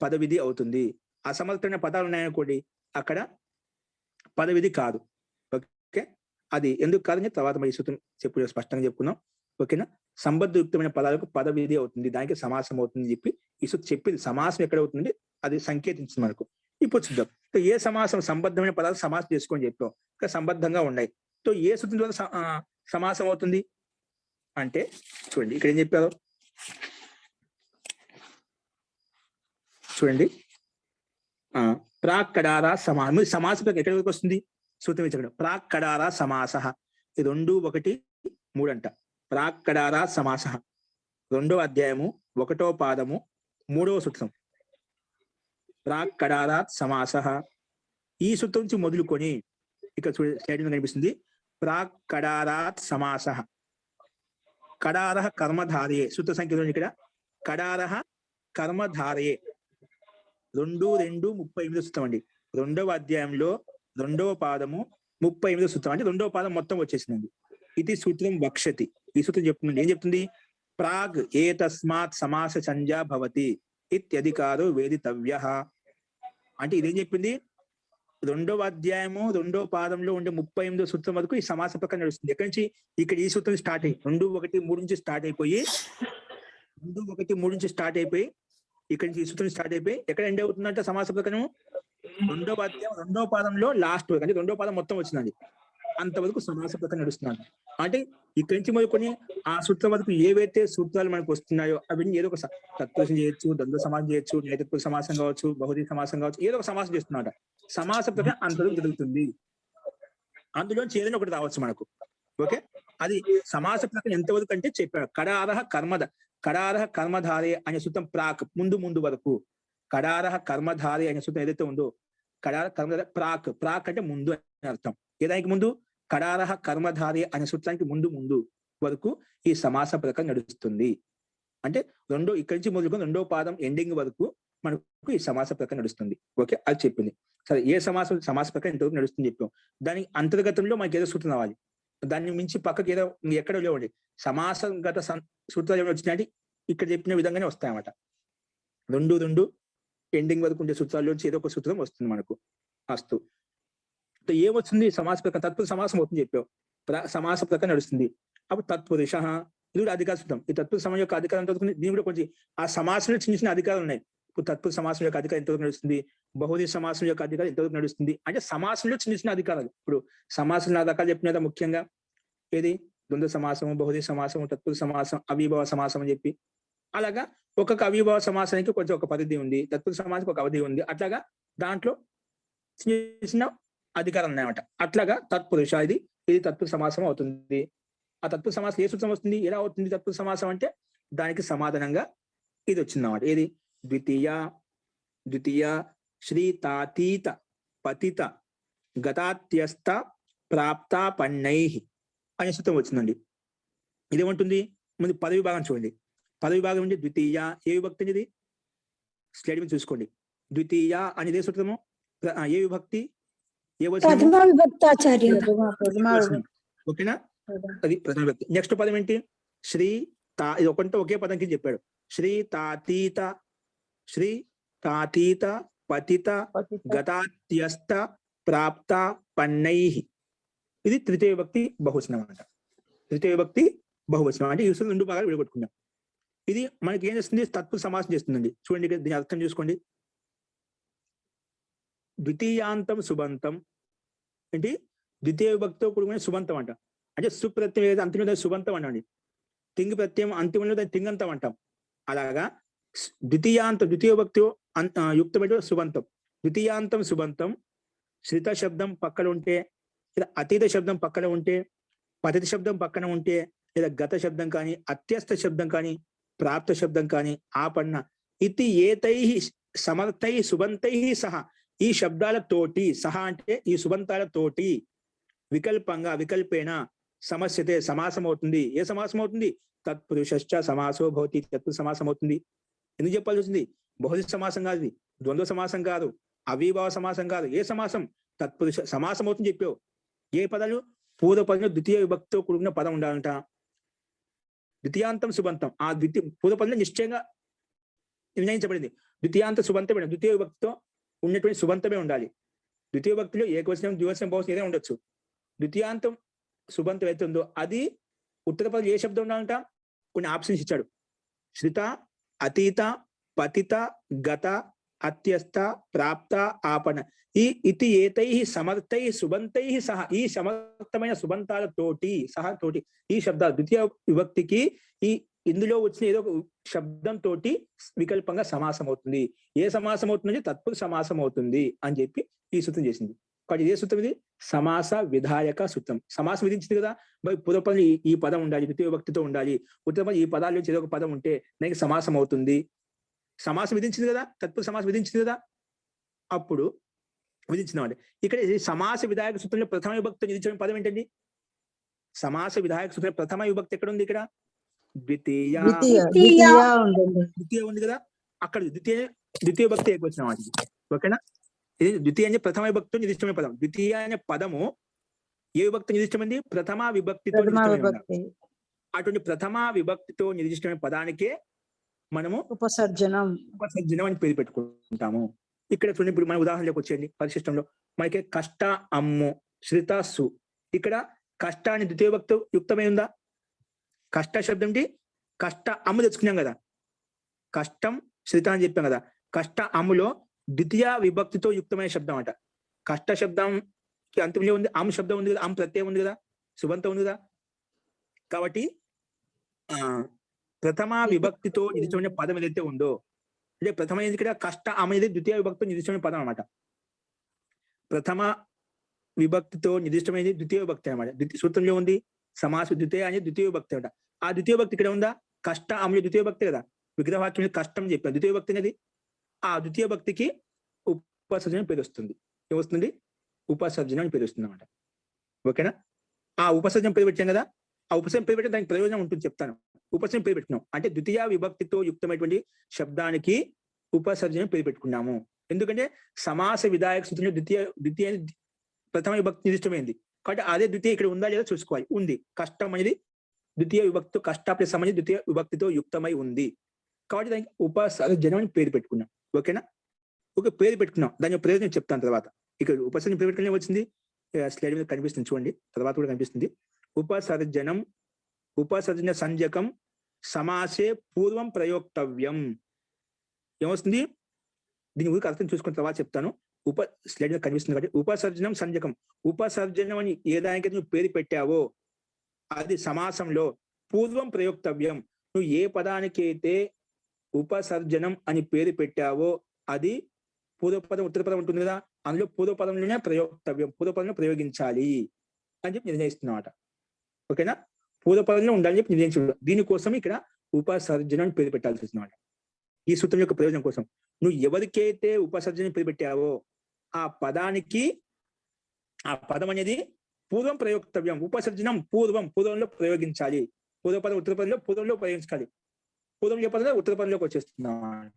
పదవిధి అవుతుంది. అసమర్థమైన పదాలు ఉన్నాయనుకోండి, అక్కడ పదవిధి కాదు. ఓకే, అది ఎందుకు కాదని తర్వాత మరి ఈ సూత్రం స్పష్టంగా చెప్పుకున్నాం. ఓకేనా, సంబద్ధయుక్తమైన పదాలకు పదవిధి అవుతుంది, దానికి సమాసం అవుతుంది చెప్పి ఈ సూత్రం చెప్పింది. సమాసం ఎక్కడ అవుతుంది అది సంకేతించింది మనకు. ఇప్పుడు చూద్దాం, ఏ సమాసం సంబద్ధమైన పదాలు సమాసం చేసుకొని చెప్పాం, ఇంకా సంబద్ధంగా ఉన్నాయి. సో ఏ సూత్రం ద్వారా సమాసం అవుతుంది అంటే చూడండి, ఇక్కడ ఏం చెప్పారు చూడండి. ప్రాక్కడార సమాసం. సమాసం ఎక్కడి వరకు వస్తుంది సూత్రం ఇచ్చాడు. ప్రాక్కడార సమాస, ఇది 2, 1, 3 అంట. ప్రాక్కడార సమాస 2వ అధ్యాయము 1వ పాదము 3వ సూత్రం. ప్రాక్కడారాత్ సమాస. ఈ సూత్రం నుంచి మొదలుకొని ఇక్కడ స్లైడ్ కనిపిస్తుంది. ప్రాక్కడారాత్ సమాస. కడార కర్మధారయే. సూత్ర సంఖ్య ఇక్కడ కడార కర్మధారయే 2, 2, 38 సూత్రం అండి. 2వ అధ్యాయంలో 2వ పాదము 38 సూత్రం. అంటే 2వ పాదం మొత్తం వచ్చేసిందండి. ఇది సూత్రం వక్షతి. ఈ సూత్రం చెప్తుంది, ఏం చెప్తుంది? ప్రాగ్ ఏ తస్మాత్ సమాస సంజ్ఞా భవతి ఇత్యధికారో వేదితవ్య. అంటే ఇదేం చెప్పింది? 2వ అధ్యాయము 2వ పాదంలో ఉండే 38 సూత్రం వరకు ఈ సమాస ప్రకారం నడుస్తుంది. ఎక్కడి నుంచి? ఇక్కడ ఈ సూత్రం స్టార్ట్ అయ్యి 2, 1, 3 నుంచి స్టార్ట్ అయిపోయి 2, 1, 3 నుంచి స్టార్ట్ అయిపోయి ఇక్కడి నుంచి ఈ సూత్రం స్టార్ట్ అయిపోయి ఎక్కడ ఎండ్ అవుతుందంటే సమాస ప్రకారం 2వ అధ్యాయం 2వ పాదంలో లాస్ట్ వరకు, అంటే 2వ పాదం మొత్తం వచ్చిందండి. అంతవరకు సమాస ప్రకారం నడుస్తున్నాడు. అంటే ఇక్కడి నుంచి మొదలుకొని ఆ సూత్రం వరకు ఏవైతే సూత్రాలు మనకు వస్తున్నాయో అవన్నీ ఏదో ఒక తత్పురుషం చేయొచ్చు, ద్వంద్వ సమాసం చేయొచ్చు, నేతత్వ సమాసం కావచ్చు, బహుళ సమాసం కావచ్చు, ఏదో ఒక సమాసం చేస్తున్నాడు. సమాస ప్రకారం అంతవరకు జరుగుతుంది. అందులోంచి ఏదైనా ఒకటి రావచ్చు మనకు. ఓకే, అది సమాస ప్రకారం ఎంతవరకు అంటే చెప్పాడు. కడారహ కర్మధారే అనే సూత్రం ప్రాక్ ముందు వరకు. కడారహ కర్మధారే అనే సూత్రం ఏదైతే ఉందో కడార కర్మధార ప్రాక్ అంటే ముందు అని అర్థం. ఏదానికి ముందు? కడారహ కర్మధారే అనే సూత్రానికి ముందు వరకు ఈ సమాస ప్రకారం నడుస్తుంది. అంటే ఇక్కడి నుంచి మొదలుకొని 2వ పాదం ఎండింగ్ వరకు మనకు ఈ సమాస ప్రకారం నడుస్తుంది. ఓకే, అది చెప్పింది. సరే, ఏ సమాస ప్రకారం ఇంతవరకు నడుస్తుంది చెప్పాం. దాని అంతర్గతంలో మనకి ఏదో సూత్రం రావాలి. దాన్ని మించి పక్కకి ఏదో ఎక్కడ లేవండి. సమాసగత సూత్రాలు ఏమైనా వచ్చినాయంటే ఇక్కడ చెప్పిన విధంగానే వస్తాయన్నమాట. 2, 2, ఎండింగ్ వరకు ఉండే సూత్రాల్లోంచి ఏదో ఒక సూత్రం వస్తుంది మనకు. అస్తు. ఏమొస్తుంది? సమాస ప్రకారం తత్పురుష సమాసం అవుతుంది చెప్పావు. సమాస ప్రకారం నడుస్తుంది. అప్పుడు తత్పురుష ఇది కూడా అధికార సూత్రం. ఈ తత్పురుష సమాసం యొక్క అధికారం ఎంత? దీని కూడా కొంచెం ఆ సమాసంలో చిన్న చిన్న అధికారాలు ఉన్నాయి. ఇప్పుడు తత్పురుష సమాసం యొక్క అధికారం ఎంతవరకు నడుస్తుంది, బహువచన సమాసం యొక్క అధికారం ఎంతవరకు నడుస్తుంది అంటే సమాసంలో చిన్న చిన్న అధికారాలు. ఇప్పుడు సమాసం 4 రకాలు చెప్పిన కదా ముఖ్యంగా. ఏది? ద్వంద్వ సమాసము, బహువచన సమాసము, తత్పురుష సమాసం, అవిభవ సమాసం అని చెప్పి. అలాగా ఒక్కొక్క అవిభవ సమాసానికి కొంచెం ఒక పరిధి ఉంది, తత్పురుష సమాసానికి ఒక అవధి ఉంది. అట్లాగా దాంట్లో చిన్న చిన్న అధికారం అన్నమాట. అట్లాగా తత్పురుష ఇది తత్పురుష సమాసం అవుతుంది. ఆ తత్పురుష సమాసం ఏ సూత్రం వస్తుంది? ఎలా అవుతుంది తత్పురుష సమాసం అంటే దానికి సమాధానంగా ఇది వచ్చింది అన్నమాట. ఏది? ద్వితీయ శ్రీ తాతీత పతిత గతాత్యస్త ప్రాప్తాపన్నై అనే సూత్రం వచ్చిందండి. ఇదేమంటుంది? ముందు పదవి భాగం చూడండి. పదవి భాగం అంటే ద్వితీయ ఏ విభక్తి అనేది స్లైడ్ మీద చూసుకోండి. ద్వితీయ అనేది ఏ సూత్రము? ఏ విభక్తి? ఏ వచనము? ఓకేనా? అది ప్రథమ విభక్తి. నెక్స్ట్ పదం ఏంటి? శ్రీ తా. ఇది ఒకంటే ఒకే పదం కింద చెప్పాడు. శ్రీ తాతీత పతిత గతాత్యస్త ప్రాప్త పన్నై. ఇది తృతీయ విభక్తి బహువచనం అన్నమాట. తృతీయ విభక్తి బహువచనం అంటే ఈ సూత్రం 2 భాగాలు విడగొట్టుకున్నాం. ఇది మనకి ఏం చేస్తుంది? తత్పురుష సమాసం చేస్తుందండి. చూడండి దీని అర్థం చూసుకోండి. ద్వితీయాంతం సుబంతం ఏంటి? ద్వితీయ విభక్తితో కూడుకునే సుబంతం అంట. అంటే సుప్రత్యయం ఏదైతే అంతిమంలో సుబంతం అండి. తింగి ప్రత్యయం అంతిమంలో దాన్ని తింగంతం అంటాం. అలాగా ద్వితీయ విభక్తి యుక్తమైన సుబంతం. ద్వితీయాంతం సుబంతం శ్రిత శబ్దం పక్కన ఉంటే, లేదా అతీత శబ్దం పక్కన ఉంటే, పతిత శబ్దం పక్కన ఉంటే, లేదా గత శబ్దం కానీ, అత్యస్త శబ్దం కానీ, ప్రాప్త శబ్దం కానీ, ఆపన్న ఇది ఏతై సమర్థై సుబంతై సహా ఈ శబ్దాలతోటి, సహా అంటే ఈ సుబంతాలతోటి వికల్పేణ సమస్యతే సమాసం అవుతుంది. ఏ సమాసం అవుతుంది? తత్పురుషశ్చ సమాసో భవతి. తత్పురుష సమాసం అవుతుంది. ఎందుకు చెప్పాల్సి వచ్చింది? బహుళ సమాసం కాదు, ఇది ద్వంద్వ సమాసం కాదు, అవిభావ సమాసం కాదు. ఏ సమాసం? తత్పురుష సమాసం అవుతుంది చెప్పావు. ఏ పదాలు? పూర్వ పదంలో ద్వితీయ విభక్తితో కూడిన పదం ఉండాలంట. ద్వితీయాంతం సుబంతం. ఆ పూర్వ పదంలో నిశ్చయంగా నిర్ణయించబడింది. ద్వితీయాంత సుబంతమే, ద్వితీయ విభక్తితో ఉన్నటువంటి సుబంతమే ఉండాలి. ద్వితీయ విభక్తిలో ఏకవచనం, ద్వివచనం, బహువచనం ఏదైనా ఉండొచ్చు. ద్వితీయాంతం సుబంతం అయితే ఉందో అది ఉత్తర పదం ఏ శబ్దం ఉండాలంట? కొన్ని ఆప్షన్స్ ఇచ్చాడు. శ్రిత, అతీత, పతిత, గత, అత్యస్త, ప్రాప్త, ఆపన. ఈ ఇతి ఏతై సమర్థై సుబంతై సహా ఈ సమర్థమైన సుబంతాలతోటి సహా తోటి ఈ శబ్దాలు ద్వితీయ విభక్తికి ఈ ఇందులో వచ్చిన ఏదో ఒక శబ్దంతో వికల్పంగా సమాసం అవుతుంది. ఏ సమాసం అవుతుందంటే తత్పురుష సమాసం అవుతుంది అని చెప్పి ఈ సూత్రం చేసింది. కాబట్టి ఏ సూత్రం ఇది? సమాస విధాయక సూత్రం. సమాసం విధించింది కదా, మరి పూర్వపదం ఈ పదం ఉండాలి, ద్వితీయ విభక్తితో ఉండాలి. ఉత్తరపదం ఈ పదాల్లో ఏదో ఒక పదం ఉంటే దానికి సమాసం అవుతుంది. సమాసం విధించింది కదా, తత్పురుష సమాసం విధించింది కదా, అప్పుడు విధించింది. ఇక్కడ సమాస విధాయక సూత్రంలో ప్రథమ విభక్తి విధించిన పదం ఏంటండి? సమాస విధాయక సూత్రంలో ప్రథమ విభక్తి ఎక్కడ ఉంది? ఇక్కడ ద్వితీయ ఉంది కదా, అక్కడ ద్వితీయ విభక్తి ఏకవచనం వాటికి. ఓకేనా? ఇది ద్వితీయ అనే ప్రథమ విభక్తితో నిర్దిష్టమైన పదం. ద్వితీయ అనే పదము ఏ విభక్తి నిర్దిష్టమైంది? ప్రథమ విభక్తితో నిర్దిష్టమైన. అటువంటి ప్రథమ విభక్తితో నిర్దిష్టమైన పదానికే మనము ఉపసర్జనం అని పేరు పెట్టుకుంటాము. ఇక్కడ చూడండి, ఇప్పుడు మన ఉదాహరణలోకి వచ్చేయండి. పరిశిష్టంలో మనకి కష్ట అమ్ము శ్రిత సు. ఇక్కడ కష్ట అని ద్వితీయ విభక్తి యుక్తమై ఉందా? కష్ట శబ్దం కష్ట అమ్ము తెచ్చుకున్నాం కదా, కష్టం శ్రిత అని చెప్పాం కదా. కష్ట అమ్ములో ద్వితీయ విభక్తితో యుక్తమైన శబ్దం అంట. కష్ట శబ్దంకి అంతంలో ఉంది, అమ్ శబ్దం ఉంది కదా, అమ్ ప్రత్యయం ఉంది కదా, సుబంతం ఉంది కదా. కాబట్టి ప్రథమ విభక్తితో నిర్దిష్టమైన పదం ఏదైతే ఉందో, అంటే ప్రథమ ఇక్కడ కష్ట అనేది ద్వితీయ విభక్తితో నిర్దిష్టమైన పదం అనమాట. ప్రథమ విభక్తితో నిర్దిష్టమైనది ద్వితీయ విభక్తి అనమాట. సూత్రంలో ఉంది సమాస ద్వితీయ అనేది ద్వితీయ విభక్తి అనమాట. ఆ ద్వితీయ విభక్తి ఇక్కడ ఉందా? కష్ట అమలు ద్వితీయ విభక్తి కదా, విగ్రహవాక్యం కష్టం చెప్పాను. ద్వితీయ విభక్తి అనేది ఆ ద్వితీయ భక్తికి ఉపసర్జన పేరు వస్తుంది. ఏమొస్తుంది? ఉపసర్జన అని పేరు వస్తుంది అనమాట. ఓకేనా? ఆ ఉపసర్జన పేరు పెట్టాం కదా, ఆ ఉపసర్జన పేరు పెట్టే దానికి ప్రయోజనం ఉంటుంది, చెప్తాను. ఉపసర్జన పేరు పెట్టుకున్నాం అంటే ద్వితీయ విభక్తితో యుక్తమైనటువంటి శబ్దానికి ఉపసర్జన పేరు పెట్టుకున్నాము. ఎందుకంటే సమాస విధాయక సూత్రంలో ద్వితీయ ప్రథమ విభక్తి నిర్దిష్టమైంది కాబట్టి అదే ద్వితీయ ఇక్కడ ఉందా లేదా చూసుకోవాలి. ఉంది. కష్టం అనేది ద్వితీయ విభక్తి, కష్ట ప్లస్ అనేది ద్వితీయ విభక్తితో యుక్తమై ఉంది కాబట్టి దానికి ఉపసర్జనం అని పేరు పెట్టుకున్నాం. ఓకేనా? ఒక పేరు పెట్టుకున్నాం, దాని యొక్క ప్రయోజనం చెప్తాను తర్వాత. ఇక్కడ ఉపసర్జన పేరు పెట్టుకునే వచ్చింది, స్లైడ్ మీద కనిపిస్తుంది చూడండి, తర్వాత కూడా కనిపిస్తుంది. ఉపసర్జనం ఉపసర్జన సంజ్ఞకం సమాసే పూర్వం ప్రయోక్తవ్యం. ఏమొస్తుంది దీని ఊరికి అర్థం చూసుకున్న తర్వాత చెప్తాను. స్లైడ్ మీద కనిపిస్తుంది కాబట్టి ఉపసర్జనం సంజ్ఞకం, ఉపసర్జనం అని ఏ దానికైతే నువ్వు పేరు పెట్టావో అది సమాసంలో పూర్వం ప్రయోక్తవ్యం. నువ్వు ఏ పదానికైతే ఉపసర్జనం అని పేరు పెట్టావో అది పూర్వపదం ఉత్తర పదం ఉంటుంది కదా, అందులో పూర్వపదంలోనే ప్రయోక్తవ్యం, పూర్వపదంలో ప్రయోగించాలి అని చెప్పి నిర్ణయిస్తున్నమాట. ఓకేనా, పూర్వపదంలో ఉండాలని చెప్పి నిర్ణయించు. దీనికోసం ఇక్కడ ఉపసర్జనం అని పేరు పెట్టాల్సి వచ్చిందన్నమాట. ఈ సూత్రం యొక్క ప్రయోజనం కోసం నువ్వు ఎవరికైతే ఉపసర్జన పేరు పెట్టావో ఆ పదానికి ఆ పదం అనేది పూర్వం ప్రయోక్తవ్యం. ఉపసర్జనం పూర్వంలో ప్రయోగించాలి. పూర్వపదం ఉత్తర పదంలో పూర్వంలో ప్రయోగించాలి. పూర్వం చెప్పదంలో ఉత్తర పదంలోకి వచ్చేస్తున్నమాట.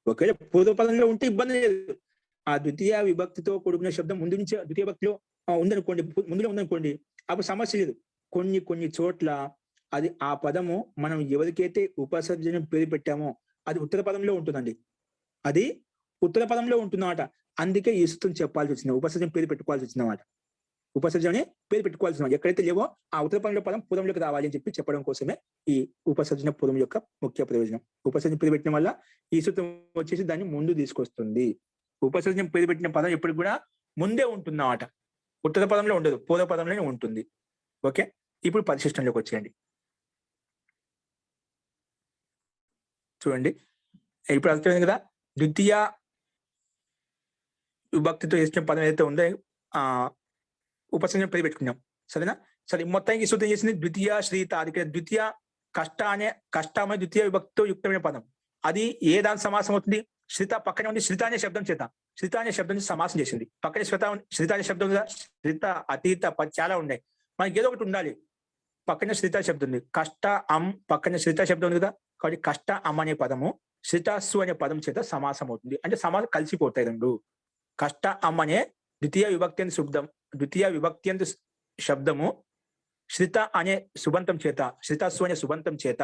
ఒకవేళ పూర్వపదంలో ఉంటే ఇబ్బంది లేదు. ఆ ద్వితీయ విభక్తితో కూడుకున్న శబ్దం ముందు నుంచి ద్వితీయ విభక్తిలో ఉందనుకోండి, ముందులో ఉందనుకోండి, అప్పుడు సమస్య లేదు. కొన్ని చోట్ల అది ఆ పదము మనం ఎవరికైతే ఉపసర్జన పేరు పెట్టామో అది ఉత్తర పదంలో ఉంటుందండి, అది ఉత్తర పదంలో ఉంటుందన్నమాట. అందుకే ఈ సూత్రం చెప్పాల్సి వచ్చింది, ఉపసర్జన పేరు పెట్టుకోవాల్సి వచ్చిందన్నమాట. ఉపసర్జన పేరు పెట్టుకోవాల్సిన ఎక్కడైతే లేవో ఆ ఉత్తర పదంలో పదం పూర్వంలోకి రావాలి అని చెప్పి చెప్పడం కోసమే ఈ ఉపసర్జన పూర్వం యొక్క ముఖ్య ప్రయోజనం. ఉపసర్జన పేరు పెట్టడం వల్ల ఈ సూత్రం వచ్చేసి దాన్ని ముందు తీసుకొస్తుంది. ఉపసర్జన పేరు పెట్టిన పదం ఎప్పుడు కూడా ముందే ఉంటుందన్నమాట, ఉత్తర పదంలో ఉండదు, పూర్వ పదంలోనే ఉంటుంది. ఓకే, ఇప్పుడు పరిశిష్టంలోకి వచ్చేయండి. చూడండి, ఇప్పుడు అర్థమైంది కదా, ద్వితీయ విభక్తితో చేసిన పదం ఏదైతే ఉందో ఉపసర్జన పేరు పెట్టుకున్నాం, సరేనా. సరే, మొత్తానికి సూత్రం చేసింది ద్వితీయ శ్రీత. అది ద్వితీయ కష్టమే ద్వితీయ విభక్తితో యుక్తమైన పదం. అది ఏ దాని సమాసం అవుతుంది? శ్రిత పక్కనే ఉంది, శ్రిత అనే శబ్దం చేత, శ్రిత అనే శబ్దం సమాసం చేసింది. పక్కనే శ్రిత అనే శబ్దం కదా, శ్రిత అతీత చాలా ఉన్నాయి, మనకి ఏదో ఒకటి ఉండాలి. పక్కన శ్రిత శబ్దం ఉంది, కష్ట అం పక్కన శ్రిత శబ్దం ఉంది కదా, కాబట్టి కష్ట అం అనే పదము శ్రితస్సు అనే పదం చేత సమాసం అవుతుంది. అంటే సమాసం కలిసిపోతాయి రెండు. కష్ట అం అనే ద్వితీయ విభక్తి శబ్దము శ్రిత అనే సుబంతం చేత, శ్రితస్సు అనే సుబంతం చేత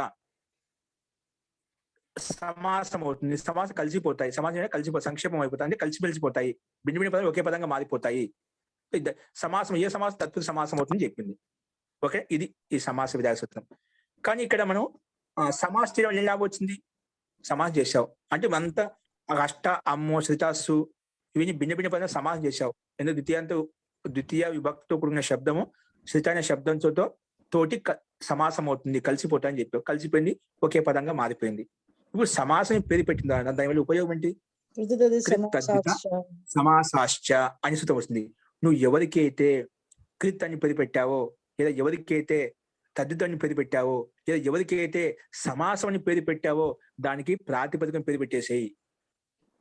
సమాసం అవుతుంది. సమాసం కలిసిపోతాయి, సమాసం కలిసిపోతాయి, సంక్షేపం అయిపోతాయి, అంటే కలిసిపోతాయి. భిన్న పదాలు ఒకే పదంగా మారిపోతాయి. సమాసం ఏ సమాసం తత్పురుష సమాసం అవుతుందని చెప్పింది. ఓకే, ఇది ఈ సమాస విధాన సూత్రం. కానీ ఇక్కడ మనం సమాస చేయడం ఎలా వచ్చింది? సమాసం చేశావు అంటే అంతా కష్ట అమ్మో శ్రితస్సు ఇవన్నీ భిన్న పదంగా సమాసం చేశావు. ఎందుకు ద్వితీయ విభక్తితో కూడిన శబ్దము శ్రిత అనే శబ్దంతో తోటి సమాసం అవుతుంది, కలిసిపోతా అని చెప్పావు. కలిసిపోయింది, ఒకే పదంగా మారిపోయింది. ఇప్పుడు సమాసం పేరు పెట్టిందా, దానివల్ల ఉపయోగం ఏంటి? సమాసాశ్చ అని సూత్రం వస్తుంది. నువ్వు ఎవరికైతే కృత్ అని పేరు పెట్టావో, లేదా ఎవరికైతే తద్దిత్ అని పేరు పెట్టావో, లేదా ఎవరికైతే సమాసం అని పేరు పెట్టావో దానికి ప్రాతిపదికం పేరు పెట్టేసేయి.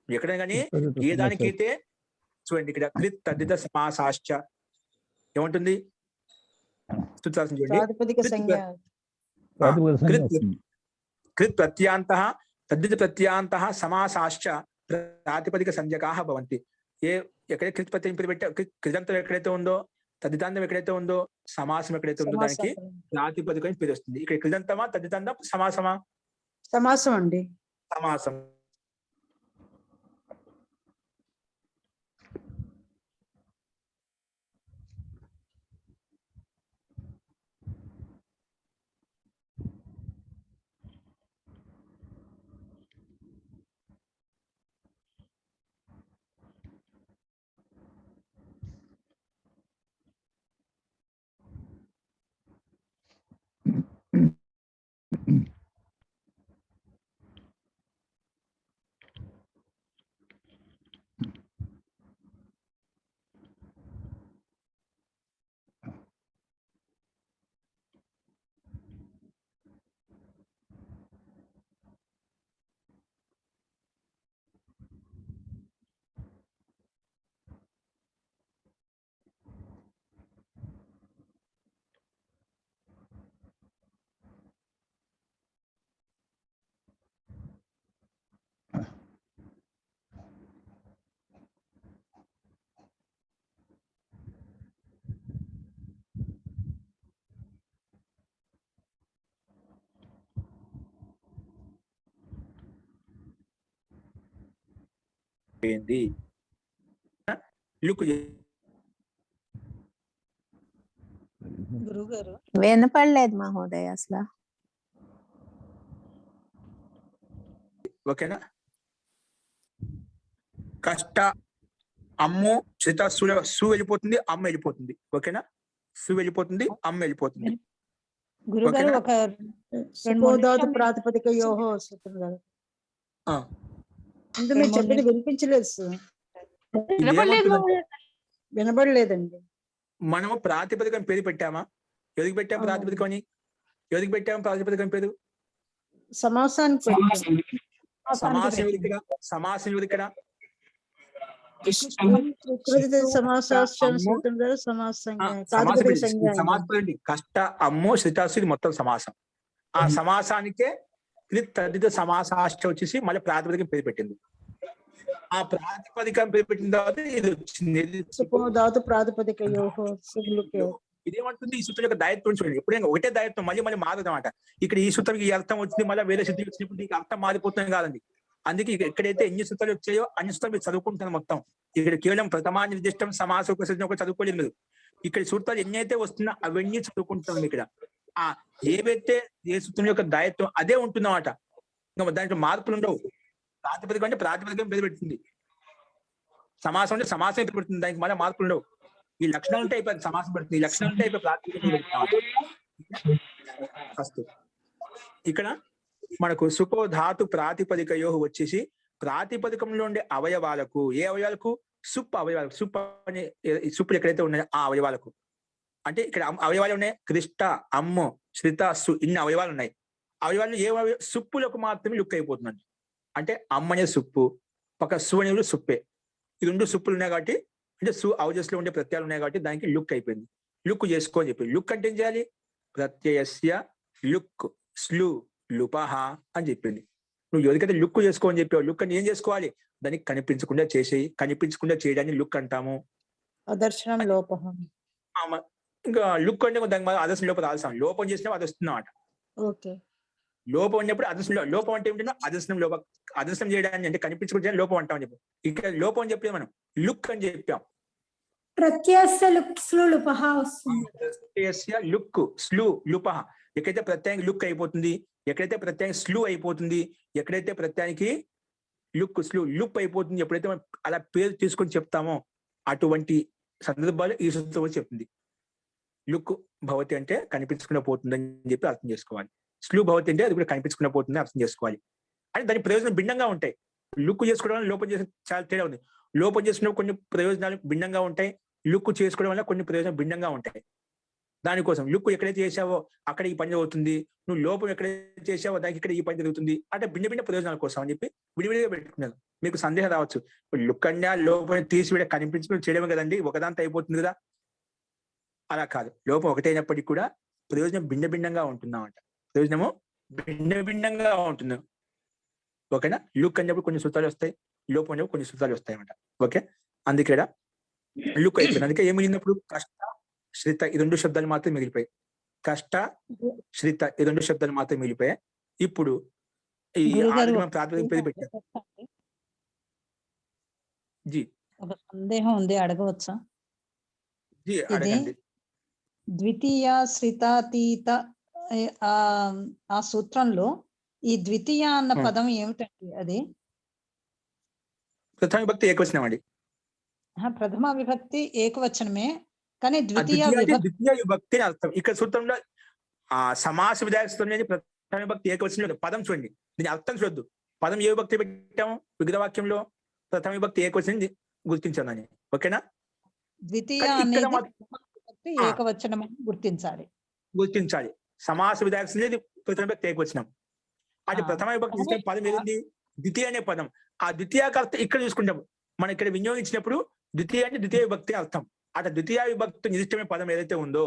ఎక్కడైనా కానీ ఏ దానికైతే చూడండి, ఇక్కడ కృత్ తద్దిత సమాసాశ్చ ఏముంటుంది? కృత్ ప్రత్యాంతః తద్దిత ప్రత్యాంతః సమాసాశ్చ ప్రాతిపదిక సంజ్ఞకాః భవంతి. ఎక్కడైతే కృత్ ప్రత్యయం పేరు పెట్టా, కృతంతం ఎక్కడైతే ఉందో, తద్దితాంతం ఎక్కడైతే ఉందో, సమాసం ఎక్కడైతే ఉందో దానికి ప్రాతిపదికం పేరు వస్తుంది. ఇక్కడ కృతంతమా తద్దితాంతం సమాసమా? సమాసం అండి, సమాసం. పోయింది. లుక్ గురువు గారు వినపడలేదు మహోదయ అసలు. ఓకేనా? కష్ట అమ్ము చిత సు వెళ్ళిపోతుంది, అమ్మ వెళ్ళిపోతుంది. ఓకేనా? సు వెళ్ళిపోతుంది, అమ్మ వెళ్ళిపోతుంది. గురువు గారు ఓకేనా? ఒక సుఖోదాతు ప్రాతిపదిక యోహో సూత్రం గారు ఆ, అంటే మీరు చెప్పింది వినిపించలేదు సార్. వినపడలేదు ఇదేమంటుందంటే, వినబడలేదండి. మనము ప్రాతిపదికం పేరు పెట్టామా? ఎందుకు పెట్టాం అవును. ప్రాతిపదికం అని? ఎందుకు పెట్టాం ప్రాతిపదికం పేరు? సమాసానికి పెట్టాం. సమాసం ఎవరు ఇక్కడ? సమాసం ఎవరు ఇక్కడ? వికృతి సమాసాశ్చ సూత్రం గారు సమాసం ప్రాతిపదిక సంజ్ఞ సమాసం కష్ట అమ్ము శ్రితాసు ఇది మొత్తం సమాసం. ఆ సమాసానికే తదిత సమాసాష్ట వచ్చేసి మళ్ళీ ప్రాతిపదికం పేరు పెట్టింది. ఆ ప్రాతిపదికం పేరు పెట్టిన తర్వాత ఇది వచ్చింది. సుఖోదాతు ప్రాతిపదిక యోహో సులుకే. ఇదేమంటుంది? ఈ సూత్రం యొక్క దాయత్వం చూడండి. ఎప్పుడైనా ఒకటే దాయత్వం మళ్ళీ మళ్ళీ మారదు అనమాట. ఇక్కడ ఈ సూత్రం ఈ అర్థం వచ్చింది, మళ్ళీ వేరే సూత్రం వచ్చినప్పుడు నీకు అర్థం మారిపోతుంది కాదండి. అందుకే ఎక్కడైతే ఎన్ని సూత్రాలు వచ్చాయో అన్ని సూత్రాలు మీరు చదువుకుంటారు మొత్తం. ఇక్కడ కేవలం ప్రథమా నిర్దిష్టం సమాస ఉపసర్జన ఒక చదువుకోలేదు మీరు. ఇక్కడ సూత్రాలు ఎన్ని అయితే వస్తున్నా అవన్నీ చదువుకుంటాం ఇక్కడ. ఆ ఏవైతే ఏ సూత్రం యొక్క దాయత్వం అదే ఉంటుందన్నమాట. ఇంకా దాంట్లో మార్పులు ఉండవు. ప్రాతిపదికం అంటే ప్రాతిపదికం పేరు పెట్టింది, సమాసం అంటే సమాసం పేరు పెడుతుంది, దానికి మళ్ళీ మార్పులు ఉండవు. ఈ లక్షణాలు ఉంటే అయిపోయింది సమాసం పెడుతుంది, ఈ లక్షణాలు ఉంటే అయిపోయి ప్రాతిపదికం ఫస్ట్. ఇక్కడ మనకు సుఖో ధాతు ప్రాతిపదికయో వచ్చేసి ప్రాతిపదికంలో ఉండే అవయవాలకు, ఏ అవయవాలకు? సుప్ అవయవాలకు. సుప్ అనే సుప్పులు ఎక్కడైతే ఉన్నాయో ఆ అవయవాలకు. అంటే ఇక్కడ అవయవాలు ఉన్నాయి, క్రిష్ట, అమ్ము, శ్రిత, సు, ఇన్ని అవయవాలు ఉన్నాయి. అవయవాలు ఏ సుప్పులకు మాత్రమే లుక్ అయిపోతుందండి. అంటే అమ్మ అనే సుప్పు, పక్క సు అనేది సుప్పే. ఈ రెండు సుప్పులు ఉన్నాయి కాబట్టి, అంటే సు అవజస్లో ఉండే ప్రత్యయాలు ఉన్నాయి కాబట్టి దానికి లుక్ అయిపోయింది. లుక్ చేసుకో అని చెప్పి. లుక్ అంటే ఏం చేయాలి? ప్రత్యయస్య లుక్ స్లు లుపహ అని చెప్పింది. నువ్వు ఎవరికైతే లుక్ చేసుకో అని చెప్పావు, లుక్ అని ఏం చేసుకోవాలి? దానికి కనిపించకుండా చేసేయి. కనిపించకుండా చేయడాన్ని లుక్ అంటాము. అదర్శనం లోపం. ఇంకా లుక్ అంటే దానికి అదర్శన లోపం రాల్సాం. లోపం చేసినప్పుడు అది వస్తుంది అన్నమాట. ఓకే. లోపం అన్నప్పుడు అదర్శన లోపం అంటే ఏమిటంటే అదర్శనం లోపం. అదర్శనం చేయడాన్ని అంటే కనిపించకుండా లోపం అంటాం అని చెప్పి. ఇక్కడ లోపం అని చెప్పి మనం లుక్ అని చెప్పాం. ప్రత్యస్య లుపహ వస్తుంది. ప్రత్యస్య లుక్ స్లు లుపహ. ఎక్కడైతే ప్రత్యయానికి లుక్ అయిపోతుంది, ఎక్కడైతే ప్రత్యయానికి స్లు అయిపోతుంది, ఎక్కడైతే ప్రత్యయానికి లుక్ స్లు లుప్ అయిపోతుంది, ఎప్పుడైతే మనం అలా పేరు తీసుకొని చెప్తామో అటువంటి సందర్భాలు ఈ సూత్రం చెప్తుంది. లుక్ భవతి అంటే కనిపించకుండా పోతుంది అని చెప్పి అర్థం చేసుకోవాలి. స్లు భవతి అంటే అది కూడా కనిపించకుండా పోతుంది అర్థం చేసుకోవాలి. అంటే దాని ప్రయోజనం భిన్నంగా ఉంటాయి. లుక్ చేసుకోవడం వల్ల లోపం చేసిన చాలా తేడా ఉంది. లోపం చేసుకున్న కొన్ని ప్రయోజనాలు భిన్నంగా ఉంటాయి, లుక్ చేసుకోవడం వల్ల కొన్ని ప్రయోజనాలు భిన్నంగా ఉంటాయి. దానికోసం లుక్ ఎక్కడైతే చేసావో అక్కడ ఈ పని జరుగుతుంది, నువ్వు లోపం ఎక్కడైతే చేసావో దానికి ఇక్కడ ఈ పని జరుగుతుంది. అంటే భిన్న భిన్న ప్రయోజనాల కోసం అని చెప్పి విడివిడిగా పెట్టుకున్నారు. మీకు సందేహం రావచ్చు, లుక్ అన్నా లోపం తీసివేడ కనిపించుకుని చేయడమే కదండి, ఒకదాంతో అయిపోతుంది కదా. అలా కాదు, లోపం ఒకటైనప్పటికీ కూడా ప్రయోజనం భిన్న భిన్నంగా ఉంటుందన్నమాట. ప్రయోజనము భిన్న భిన్నంగా ఉంటుంది. ఓకేనా? లుక్ అన్నప్పుడు కొన్ని సూత్రాలు వస్తాయి, లోపం అన్నప్పుడు కొన్ని సూత్రాలు వస్తాయి అన్నమాట. ఓకే, అందుకే లుక్ అయిపోయింది. అందుకే ఏం మిగిలినప్పుడు కష్ట శ్రిత ఈ రెండు శబ్దాలు మాత్రం మిగిలిపోయాయి. కష్ట శ్రిత ఈ రెండు శబ్దాలు మాత్రం మిగిలిపోయాయి. ఇప్పుడు ఈ ప్రాతిపదిక పేరు పెట్టారు. జీ ఒక సందేహం ఉంది, అడగవచ్చా? జీ అడగండి. ద్వితీయ శ్రితాతీత ఆ సూత్రంలో ఈ ద్వితీయ అన్న పదం ఏమిటండి? అది ప్రథమ విభక్తి ఏకవచనం అండి. ప్రథమ విభక్తి ఏకవచనమే, కానీ ద్వితీయ విభక్తి అని అర్థం. ఇక్కడ సూత్రంలో ఆ సమాస విధాయక సూత్రం ప్రథమ విభక్తి ఏకవచనం పదం చూడండి, దీని అర్థం చూడొద్దు. పదం ఏ విభక్తి పెట్టాము? విగ్రహవాక్యంలో ప్రథమ విభక్తి ఏకవచనం గుర్తించాను అని. ఓకేనా? ద్వితీయ అనేది ఏకవచనం అని గుర్తించాలి. సమాస విధాయక ప్రథమ విభక్తి ఏకవచనం. అంటే ప్రథమ విభక్తి పదం ఏది? ద్వితీయ అనే పదం. ఆ ద్వితీయాకర్త ఇక్కడ చూసుకుంటాం. మనం ఇక్కడ వినియోగించినప్పుడు ద్వితీయ అంటే ద్వితీయ విభక్తి అర్థం. అటు ద్వితీయ విభక్తి నిర్దిష్టమైన పదం ఏదైతే ఉందో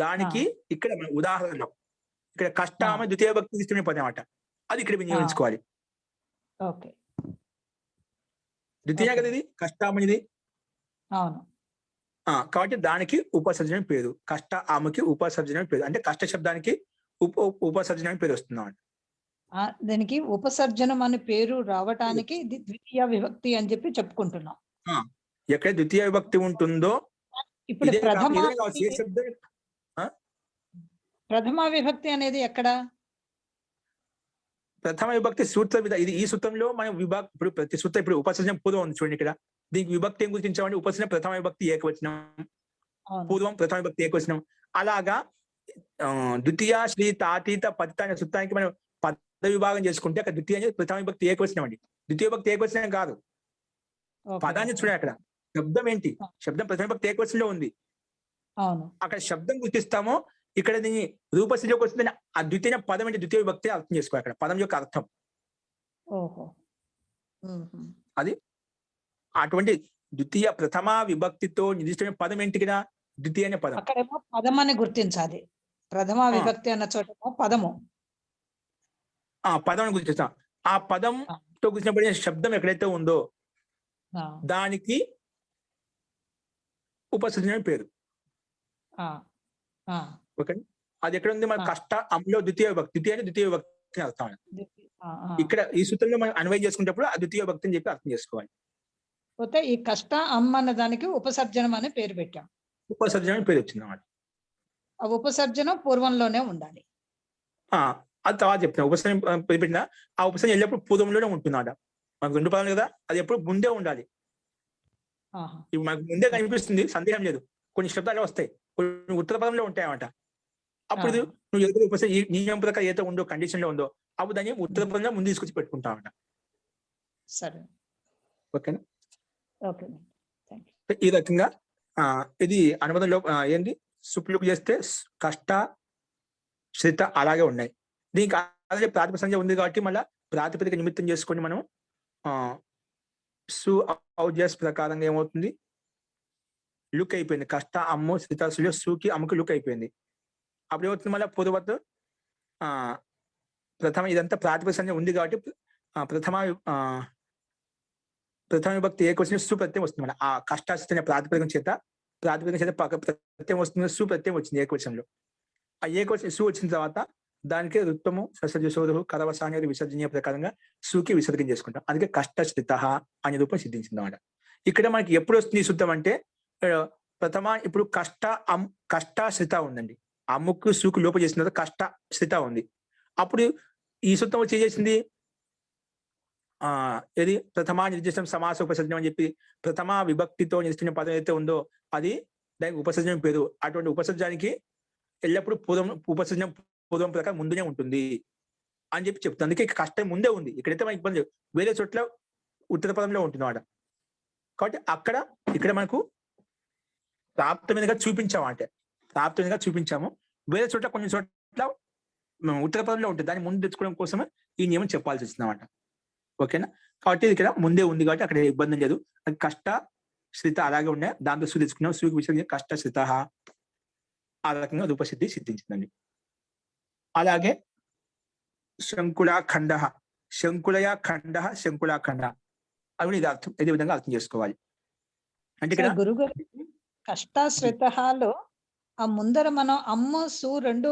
దానికి ఇక్కడ మన ఉదాహరణలో ఇక్కడ కష్టామ ద్వితీయ విభక్తి నిర్దిష్టమైన పదం అన్నమాట. అది ఇక్కడ వినియోగించుకోవాలి. ద్వితీయ కదా ఇది, కష్టామనిది. అవును. కాబట్టి దానికి ఉపసర్జన పేరు. కష్ట ఆమెకి ఉపసర్జన పేరు. అంటే కష్ట శబ్దానికి ఉపసర్జన పేరు వస్తుంది అన్నమాట. దానికి ఉపసర్జనం అనే పేరు రావటానికి ఇది ద్వితీయ విభక్తి అని చెప్పి చెప్పుకుంటున్నాం. ఎక్కడ ద్వితీయ విభక్తి ఉంటుందో ఇప్పుడు ఇదే ప్రథమ ఇదే కావచ్చు, ఏ శబ్దం ప్రథమ విభక్తి అనేది ఎక్కడ? ప్రథమ విభక్తి సూత్ర ఇది ఈ సూత్రంలో మనం ఇప్పుడు ప్రతి సూత్రం ఇప్పుడు ఉపసర్జనం పూర్వం ఉంది చూడండి. ఇక్కడ దీనికి విభక్తి ఏం గుర్తించామంటే ఉపసర్జనం ప్రథమ విభక్తి ఏకవచనం, పూర్వం ప్రథమ విభక్తి ఏకవచనం. అలాగా ద్వితీయ శ్రీ తాతీత పతిత అనే సూత్రానికి మనం పద విభాగం చేసుకుంటే అక్కడ ద్వితీయ అనేది ప్రథమ విభక్తి ఏకవచనం అండి. ద్వితీయ విభక్తి ఏకవచనం కాదు. పదాన్ని చూడండి, అక్కడ శబ్దం ఏంటి? శబ్దం ప్రథమ విభక్తి ఏకవచనంలో ఉంది. అక్కడ శబ్దం గుర్తిస్తామో ఇక్కడ దీన్ని రూపస్థితిలోకి వస్తుందని ఆ ద్వితీయ పదం అంటే ద్వితీయ విభక్తి అర్థం చేసుకోవాలి. అక్కడ పదం యొక్క అర్థం అది. అటువంటి ద్వితీయ ప్రథమ విభక్తితో నిర్దిష్టమైన పదం ఏంటి కదా? ద్వితీయ అనే పదం. అక్కడేమో పదం అని గుర్తించాలి. ప్రథమ విభక్తి అన్న చోట పదము, పదం గుర్తిస్తాం. ఆ పదంతో గుర్తించబడిన శబ్దం ఎక్కడైతే ఉందో దానికి ఉపసర్జన పేరు. ఓకే, అది ఎక్కడ ఉంది? మన కష్ట అమ్లో ద్వితీయ విభక్తి. ద్వితీయ అంటే ద్వితీయ విభక్తి అర్థం. ఇక్కడ ఈ సూత్రంలో మనం అన్వయం చేసుకునేటప్పుడు ఆ ద్వితీయ విభక్తి అని చెప్పి అర్థం చేసుకోవాలి. పోతే ఈ కష్ట అమ్మ అన్న దానికి ఉపసర్జనం అనే పేరు పెట్టాం. ఉపసర్జన పేరు వచ్చింది అన్నమాట. ఆ ఉపసర్జనం పూర్వంలోనే ఉండాలి. అది తర్వాత చెప్తున్నా. ఉపసర్జన పేరు పెట్టిన ఆ ఉపసర్జన ఎల్లప్పుడు పూర్వంలోనే ఉంటున్నాడు. మనకు రెండు పదాలు కదా, అది ఎప్పుడు ముందే ఉండాలి. ఇప్పుడు మనకు ముందే కనిపిస్తుంది, సందేహం లేదు. కొన్ని శబ్దాలు వస్తాయి, కొన్ని ఉత్తర పదంలో ఉంటాయన్నమాట. అప్పుడు నువ్వు ఏదో ఉపసర్జన నియమం ప్రకారం ఏదో ఉందో కండిషన్ లో ఉందో అప్పుడు దాన్ని ఉత్తర పదంలో ముందు తీసుకొచ్చి పెట్టుకుంటామట. సరే, ఓకేనా? ఓకే. ఈ రకంగా ఇది అనువాదంలో ఏంటి సుప్లుకు చేస్తే కష్ట శ్రిత అలాగే ఉన్నాయి. దీనికి అలాగే ప్రాతిపదిక సంఖ్య ఉంది కాబట్టి మళ్ళీ ప్రాతిపదిక నిమిత్తం చేసుకొని మనం సు ఔజస్ ప్రకారంగా ఏమవుతుంది? లుక్ అయిపోయింది. కష్ట అమ్ము శ్రితాసులో సుకి అమ్ముకి లుక్ అయిపోయింది. అప్పుడు ఏమవుతుంది? మళ్ళీ పూర్వత్ ప్రథమ ఇదంతా ప్రాతిపదిక సంఖ్య ఉంది కాబట్టి ప్రథమ విభక్తి ఏకవచనం సుప్రత్యయం వస్తుంది. మన ఆ కష్టాశ్రిత ప్రాతిపదికం చేత ప్రత్యయం వస్తుంది, సుప్రత్యయం వచ్చింది ఏకవచనంలో. ఆ ఏకవచనం సు వచ్చిన తర్వాత దానికి ఋత్వము ససజసోధు కరవసాని విసర్జనీయ ప్రకారంగా సుకి విసర్గం చేసుకుంటాం. అందుకే కష్టశ్రిత అనే రూపం సిద్ధించింది అన్నమాట. ఇక్కడ మనకి ఎప్పుడు వస్తుంది ఈ సూత్రం అంటే ప్రథమ ఇప్పుడు కష్టాశ్రిత ఉందండి. అమ్ముకు సుకు లోప చేసిన తర్వాత కష్టశ్రిత ఉంది. అప్పుడు ఈ సూత్రం వచ్చి ఏం చేసింది? ఏది ప్రథమా నిర్దిష్టం సమాస ఉపసర్జనం అని చెప్పి ప్రథమ విభక్తితో నిర్దిష్ట పదం అయితే ఉందో అది దానికి ఉపసర్జనం పేరు. అటువంటి ఉపసర్జనానికి ఎల్లప్పుడూ ఉపసర్జనం పూర్వం ప్రకారం ముందునే ఉంటుంది అని చెప్పి చెప్తుంది. అందుకే కష్టం ముందే ఉంది. ఇక్కడైతే మనకి ఇబ్బంది లేదు. వేరే చోట్ల ఉత్తర పదంలో ఉంటున్నమాట కాబట్టి ఇక్కడ మనకు ప్రాప్తమైనగా చూపించాము. అంటే ప్రాప్తమైనగా చూపించాము. వేరే చోట్ల కొన్ని చోట్ల ఉత్తర పదంలో ఉంటుంది. దాన్ని ముందు తెచ్చుకోవడం కోసమే ఈ నియమం చెప్పాల్సి వచ్చిందన్నమాట. ఓకేనా? కాబట్టి ఇక్కడ ముందే ఉంది కాబట్టి అక్కడ ఇబ్బంది లేదు. కష్ట శ్రిత అలాగే ఉండే, దాంతో సు తెచ్చుకున్నాం. సుకి విషయం కష్ట శ్రిత ఆ రకంగా రూపసిద్ధి సిద్ధించిందండి. అలాగే శంకుళాఖండ, శంకుళయ ఖండ, శంకుళాఖండ అవి ఇది అర్థం ఇదే విధంగా అర్థం చేసుకోవాలి. అంటే ఇక్కడ గురుగారు కష్టాశ్రితలో ఆ ముందర మనం అమ్మ సు రెండు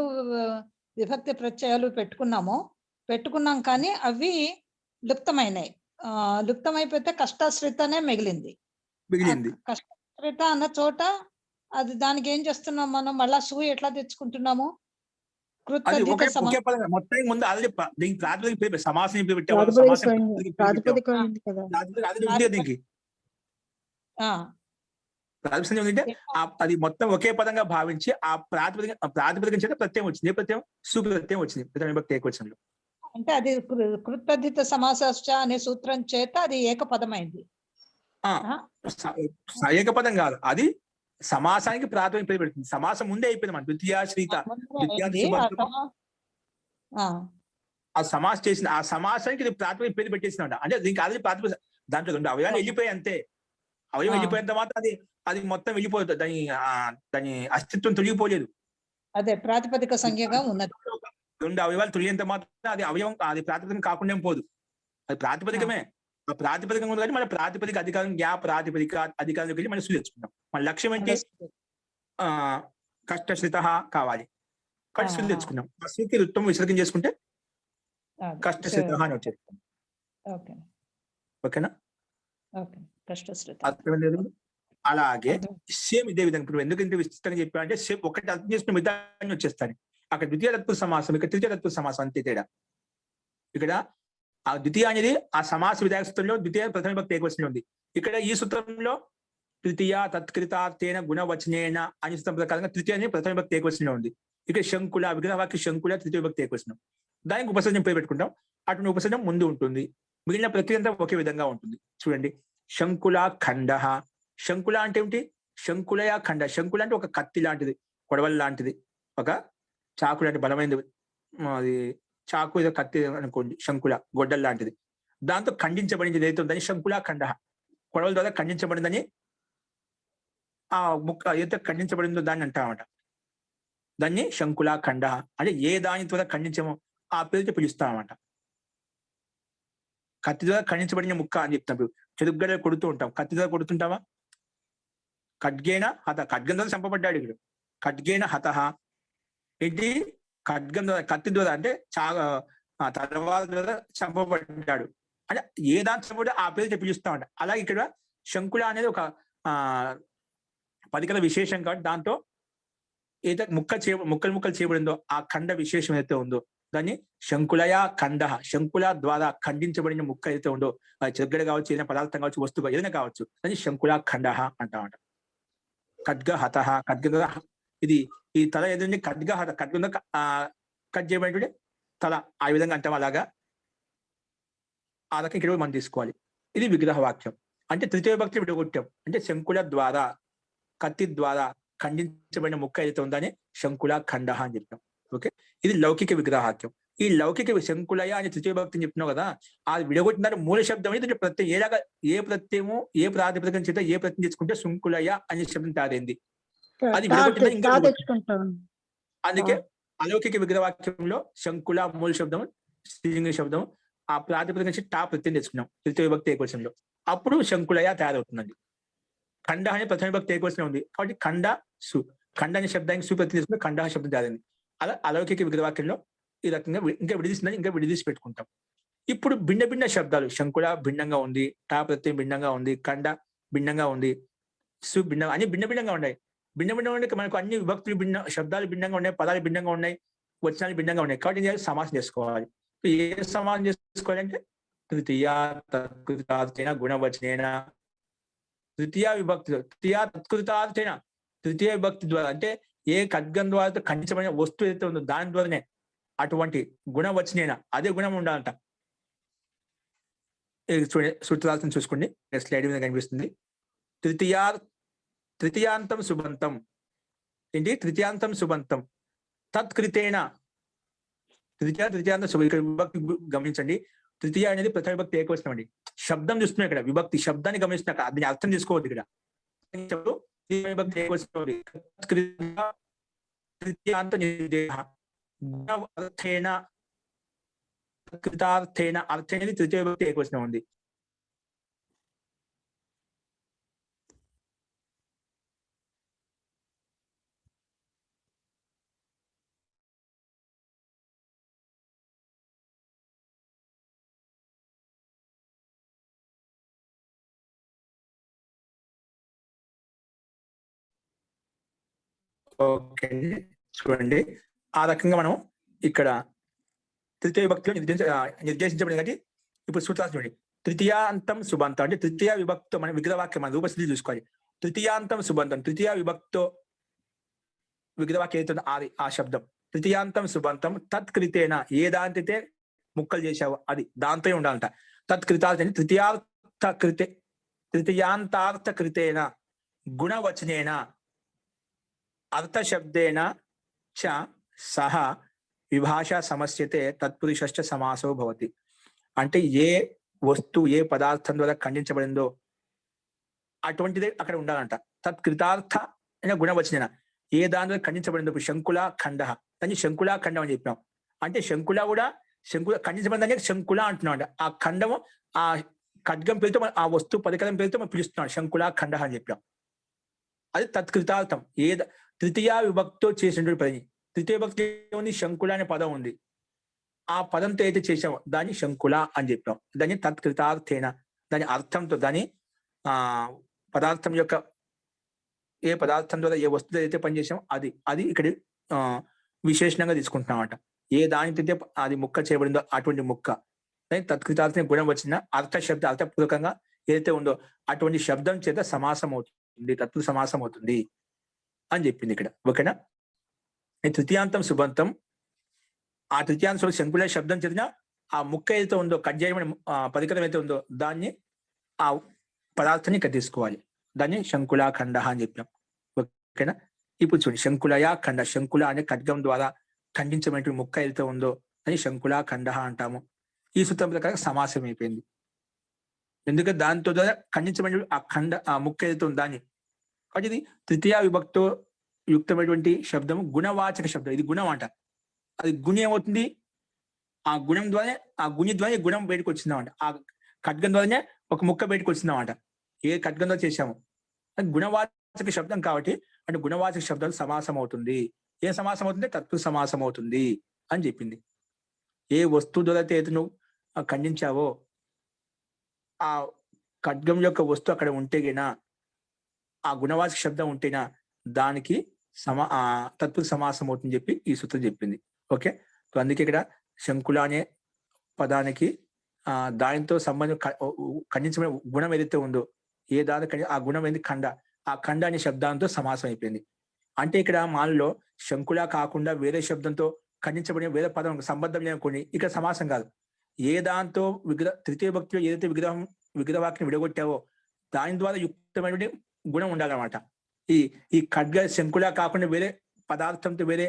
విభక్తి ప్రత్యయాలు పెట్టుకున్నాం కానీ అవి లుప్తమైనాయి. లుప్తమైపోతే కష్టాశ్రితనే మిగిలింది. కష్టాశ్రిత అన్న చోట అది దానికి ఏం చేస్తున్నాం మనం? మళ్ళా సు ఎట్లా తెచ్చుకుంటున్నాము? మొత్తం ముందు ఆల్రెడీ దీనికి ప్రాతిపదిక సమాసం దీనికి ప్రాతిపదిక అది మొత్తం ఒకే పదంగా భావించి ఆ ప్రాతిపదిక చేత ప్రత్యయం వచ్చింది. ప్రత్యయం సుప్రత్యయం వచ్చింది ప్రథమ విభక్తి ఏకవచనంలో. అంటే అది కృత్పదిత సమాసశ్చ అనే సూత్రం చేత అది ఏకపదమైంది. ఏకపదం కాదు, అది సమాసానికి ప్రాతిపదిక పేరు పెడుతుంది. సమాసం ముందే అయిపోయింది. మన ద్వితీయ శ్రీత ఆ సమాసం చేసిన ఆ సమాసానికి ఇది ప్రాతిపదిక పేరు పెట్టేసిందంట. అంటే దీనికి ఆల్రెడీ ప్రాతిపదిక దాంట్లో రెండు అవయవాలు వెళ్ళిపోయాయి అంతే. అవయవం వెళ్ళిపోయిన తర్వాత అది మొత్తం వెళ్ళిపోతుంది. దాని అస్తిత్వం తొలగిపోలేదు. అదే ప్రాతిపదిక సంఖ్యగా ఉన్నది. రెండు అవయవాలు తొలిగేంత మాత్రం అది అవయవం అది ప్రాతిపదికం కాకుండా పోదు. అది ప్రాతిపదికమే. ఆ ప్రాతిపదికం ఉంది కానీ మన ప్రాతిపదిక అధికారం ప్రాతిపదిక అధికారంలోకి వెళ్ళి మనం తెచ్చుకుంటాం. మన లక్ష్యం ఏంటి? కష్టశ్రిత కావాలి కాబట్టి తెచ్చుకున్నాం. ఆ సుకి ఋత్వం విసర్గం చేసుకుంటే కష్టశ్రిత అని వచ్చేస్తుంది. ఓకే ఓకేనా? ఓకే కష్టశ్రుత. అర్థమైంది కదా? అలాగే అర్థం. సేమ్ ఇదే విధంగా ఇప్పుడు ఎందుకంటే విస్తృతంగా చెప్పారంటే సేమ్ ఒకటి అర్థం చేసుకున్న మిగతాన్ని వచ్చేస్తాయి. అక్కడ ద్వితీయ తత్పురుష సమాసం, ఇక్కడ తృతీయ తత్పురుష సమాసం, అంతే తేడా. ఇక్కడ ఆ ద్వితీయ అనేది ఆ సమాస విధాయక సూత్రంలో ద్వితీయ ప్రథమ విభక్తి ఏకవచనంలో ఉంది. ఇక్కడ ఈ సూత్రంలో తృతీయ తత్కృతార్థేన గుణవచనేన అనే సూత్రం ప్రకారంగా తృతీయ అనేది ప్రథమ విభక్తి ఏకవచనంలో ఉంది. ఇక్కడ శంకుల విగ్రహవాక్య శంకుల తృతీయ విభక్తి ఏకవచనం. దానికి ఉపసర్జనం పేరు పెట్టుకుంటాం. అటువంటి ఉపసర్జనం ముందు ఉంటుంది. మిగిలిన ప్రక్రియ అంతా ఒకే విధంగా ఉంటుంది. చూడండి, శంకుల ఖండ. శంకుల అంటే ఏమిటి? శంకులయ ఖండ. శంకుల అంటే ఒక కత్తి లాంటిది, కొడవల లాంటిది, ఒక చాకు లాంటి బలమైనది. అది చాకు ఏదో కత్తి అనుకోండి, శంకుల గొడ్డల లాంటిది. దాంతో ఖండించబడింది ఏదైతే ఉందని శంకుల ఖండ, కొడవల ద్వారా ఖండించబడిందని ఆ ముక్క ఏదైతే ఖండించబడిందో దాన్ని అంటామట. దాన్ని శంకుల ఖండ అంటే ఏ దాని ద్వారా ఖండించమో ఆ పేరుతో పిలుస్తామన్నమాట. కత్తి ద్వారా ఖండించబడిన ముక్క అని చెప్తాం. చెరుగ్గడ కొడుతూ ఉంటాం, కత్తి ద్వారా కొడుతుంటావా? ఖడ్గేన హత, ఖడ్గం ద్వారా చంపబడ్డాడు ఇక్కడ. ఖడ్గేన హత ఏంటి? ఖడ్గం ద్వారా, కత్తి ద్వారా అంటే తలవాల ద్వారా చంపబడ్డాడు అంటే ఏ దాని చంపబడి ఆ పేరుతో పిలుస్తామంట. అలాగే ఇక్కడ శంకుల అనేది ఒక పరికర విశేషం కాబట్టి దాంతో ఏదైతే ముక్కలు చేయబడిందో ఆ ఖండ విశేషం ఏదైతే ఉందో దాన్ని శంకులయ ఖండ. శంకుల ద్వారా ఖండించబడిన ముక్క ఏదైతే ఉందో అది చెగ్గడ కావచ్చు, ఏదైనా పదార్థం కావచ్చు, వస్తువు ఏదైనా కావచ్చు, దాన్ని శంకుల ఖండ అంటామంట. ఖడ్గ హత, ఖడ్గ ఇది ఈ తల ఏదండి? ఖడ్గ హత, ఖడ్గ కట్ చేయబడినటువంటి తల, ఆ విధంగా అంటాం. అలాగా ఆ రకం ఇక్కడ మనం తీసుకోవాలి. ఇది విగ్రహ వాక్యం అంటే తృతీయ విభక్తి విడగొట్టాం అంటే శంకుల ద్వారా, కత్తి ద్వారా ఖండించబడిన ముక్క ఏదైతే ఉందని శంకుల ఖండ అని చెప్పాం. ఓకే, ఇది లౌకిక విగ్రహవాక్యం. ఈ లౌకిక శంకులయ అని తృతీయ విభక్తిని చెప్తున్నావు కదా, అది విడగొట్టిన మూల శబ్దం అనేది ప్రత్యయం. ఏలాగా ఏ ప్రత్యయము ఏ ప్రాతిపదికన చేత ఏ ప్రత్యయం తెచ్చుకుంటే శంకులయ అనే శబ్దం తయారైంది. అది విడగొట్టిన ఇంకా అందుకే అలౌకిక విగ్రహవాక్యంలో శంకుల మూల శబ్దం, స్త్రీలింగ శబ్దం, ఆ ప్రాతిపదిక నుంచి టా ప్రత్యయం తెచ్చుకున్నాం తృతీయ విభక్తి ఏకవచనంలో. అప్పుడు శంకులయ తయారవుతుందండి. ఖండ అనే ప్రథమ విభక్తి ఏకవచనం ఉంది కాబట్టి ఖండ సు, ఖండ అనే శబ్దానికి సుప్రత్యయం తీసుకుంటే ఖండ శబ్దం తయారైంది. అలా అలౌకిక విగ్రహవాక్యంలో ఈ రకంగా ఇంకా విడదీసి పెట్టుకుంటాం. ఇప్పుడు భిన్న భిన్న శబ్దాలు, శంకుల భిన్నంగా ఉంది, టా ప్రత్యయం భిన్నంగా ఉంది, ఖండ భిన్నంగా ఉంది, సు భిన్నంగా, అన్ని భిన్న భిన్నంగా ఉన్నాయి. భిన్న భిన్నంగా మనకు అన్ని విభక్తులు భిన్న, శబ్దాలు భిన్నంగా ఉన్నాయి, పదాలు భిన్నంగా ఉన్నాయి, వచనాలు భిన్నంగా ఉన్నాయి. కాబట్టి సమాసం చేసుకోవాలి. ఏ సమాసం చేసుకోవాలంటే తృతీయ తత్కృతార్థేన గుణవచనేన, తృతీయ విభక్తి, తృతీయ తత్కృతార్థేన, తృతీయ విభక్తి ద్వారా అంటే ఏ ఖడ్గం ద్వారా ఖండించబడిన వస్తువు ఏదైతే ఉందో దాని ద్వారానే అటువంటి గుణవచనేన, అదే గుణం ఉండాలంట. సూత్రాలను చూసుకోండి, స్లైడ్ మీద కనిపిస్తుంది. తృతీయాంతం సుబంతం ఏంటి? తృతీయాంతం సుబంతం తత్కృతేన, తృతీయాంతం శుభ. ఇక్కడ విభక్తి గమనించండి, తృతీయ అనేది ప్రథమ విభక్తి ఏకవచనం అండి. శబ్దం చూస్తున్నాం ఇక్కడ, విభక్తి శబ్దాన్ని గమనిస్తున్నాం, దీన్ని అర్థం చేసుకోవద్దు. ఇక్కడ విభక్తి ఏకవచనం తృతీయాంత నిర్దేహ గుణార్థేన కృతార్థేన, అర్థం అనేది తృతీయ విభక్తి ఏకవచనం ఉంది. ఓకే, చూడండి ఆ రకంగా మనం ఇక్కడ తృతీయ విభక్తిలో నిర్దేశించబడింది. కాబట్టి ఇప్పుడు సూత్రాలు చూడండి. తృతీయాంతం సుబంతం అంటే తృతీయ విభక్తో మన విగ్రహవాక్యం, మన రూపస్థితి చూసుకోవాలి. తృతీయాంతం సుబంతం, తృతీయ విభక్తో విగ్రహవాక్యం ఏదైతే ఆది ఆ శబ్దం తృతీయాంతం సుబంతం తత్కృతేన, ఏ దాంతో ముక్కలు చేశావు అది దాంతో ఉండాలంట. తత్కృతార్థ తృతీయాంతార్థ కృతేన గుణవచనేన అర్థశబ్దేన చ సహ విభాషా సమస్యతే తత్పురుషశ్చ సమాసో భవతి. అంటే ఏ వస్తువు ఏ పదార్థం ద్వారా ఖండించబడిందో అటువంటిదే అక్కడ ఉండాలంట. తత్కృతార్థ అయిన గుణవచన, ఏ దాని ద్వారా ఖండించబడిందో. ఇప్పుడు శంకుల ఖండ, దాన్ని శంకుల ఖండం అని చెప్పినాం. అంటే శంకుల కూడా శంకుల ఖండించబడిందని శంకుల అంటున్నాం. ఆ ఖండము ఆ ఖడ్గం పేరుతో ఆ వస్తువు పరికరం పేరుతో మనం పిలుస్తున్నాం, శంకుల ఖండ అని చెప్పాం. అది తత్కృతార్థం. తృతీయ విభక్తితో చేసినటువంటి పని. తృతీయ విభక్తి ఉంది, శంకుల అనే పదం ఉంది. ఆ పదంతో అయితే చేసామో దాన్ని శంకుల అని చెప్పాం. దాన్ని తత్కృతార్థేన, దాని అర్థంతో, దాని ఆ పదార్థం యొక్క ఏ పదార్థం ద్వారా ఏ వస్తువు అయితే పనిచేసామో అది అది ఇక్కడ ఆ విశేషణంగా తీసుకుంటున్నామట. ఏ దానితో అది ముక్క చేయబడిందో అటువంటి ముక్క దాని తత్కృతార్థ గుణం వచ్చిన అర్థ శబ్ద అర్థపూర్వకంగా ఏదైతే ఉందో అటువంటి శబ్దం చేత సమాసం అవుతుంది, తత్పురుష సమాసం అవుతుంది అని చెప్పింది ఇక్కడ. ఓకేనా? ఈ తృతీయాంతం సుబంతం, ఆ తృతీయాంశంలో శంకుల శబ్దం చదివిన ఆ ముక్క ఏదైతే ఉందో, కట్ చేయబడిన పరికరం అయితే ఉందో దాన్ని ఆ పదార్థాన్ని ఇక్కడ తీసుకోవాలి. దాన్ని శంకుల ఖండ అని చెప్పాం. ఓకేనా? ఇప్పుడు చూడండి, శంకులయ ఖండ, శంకుల అనే ఖడ్గం ద్వారా ఖండించబడిన ముక్క ఏదైతే ఉందో అని శంకుల ఖండ అంటాము. ఈ సూత్రం ప్రకారం సమాసం అయిపోయింది. ఎందుకంటే దాంతో ద్వారా ఖండించబడిన ఆ ముక్క ఏదైతే ఉందో దాన్ని, కాబట్టి ఇది తృతీయ విభక్తో యుక్తమైనటువంటి శబ్దము, గుణవాచక శబ్దం. ఇది గుణం అంట. అది గుణి ఏమవుతుంది? ఆ గుణం ద్వారా, ఆ గుణి ద్వారా గుణం బయటకు వచ్చిందామంట. ఆ ఖడ్గం ద్వారానే ఒక ముక్క బయటకు వచ్చిందామంట. ఏ ఖడ్గం ద్వారా చేశాము అది గుణవాచక శబ్దం కాబట్టి, అంటే గుణవాచక శబ్దాలు సమాసం అవుతుంది. ఏ సమాసం అవుతుంది? తత్పురుష సమాసం అవుతుంది అని చెప్పింది. ఏ వస్తువు ద్వారా అయితే నువ్వు ఖండించావో ఆ ఖడ్గం యొక్క వస్తువు అక్కడ ఉంటేగినా, ఆ గుణవాచక శబ్దం ఉంటేనా దానికి తత్పురుష సమాసం అవుతుందని చెప్పి ఈ సూత్రం చెప్పింది. ఓకే? సో అందుకే ఇక్కడ శంకుల అనే పదానికి దానితో సంబంధం ఖండించబడిన గుణం ఏదైతే ఉందో, ఏ దాని ఆ గుణం ఏంది? ఖండ. ఆ ఖండ అనే శబ్దాంతో సమాసం అయిపోయింది. అంటే ఇక్కడ మాల్లో శంకుల కాకుండా వేరే శబ్దంతో ఖండించబడిన వేరే పదం సంబంధం లేనుకోండి, ఇక్కడ సమాసం కాదు. ఏ దాంతో తృతీయ భక్తిలో ఏదైతే విగ్రహవాక్యం విడగొట్టావో దాని ద్వారా యుక్తమైనటువంటి గుణం ఉండాలన్నమాట. ఈ ఖడ్గ శంకుల కాకుండా వేరే పదార్థంతో, వేరే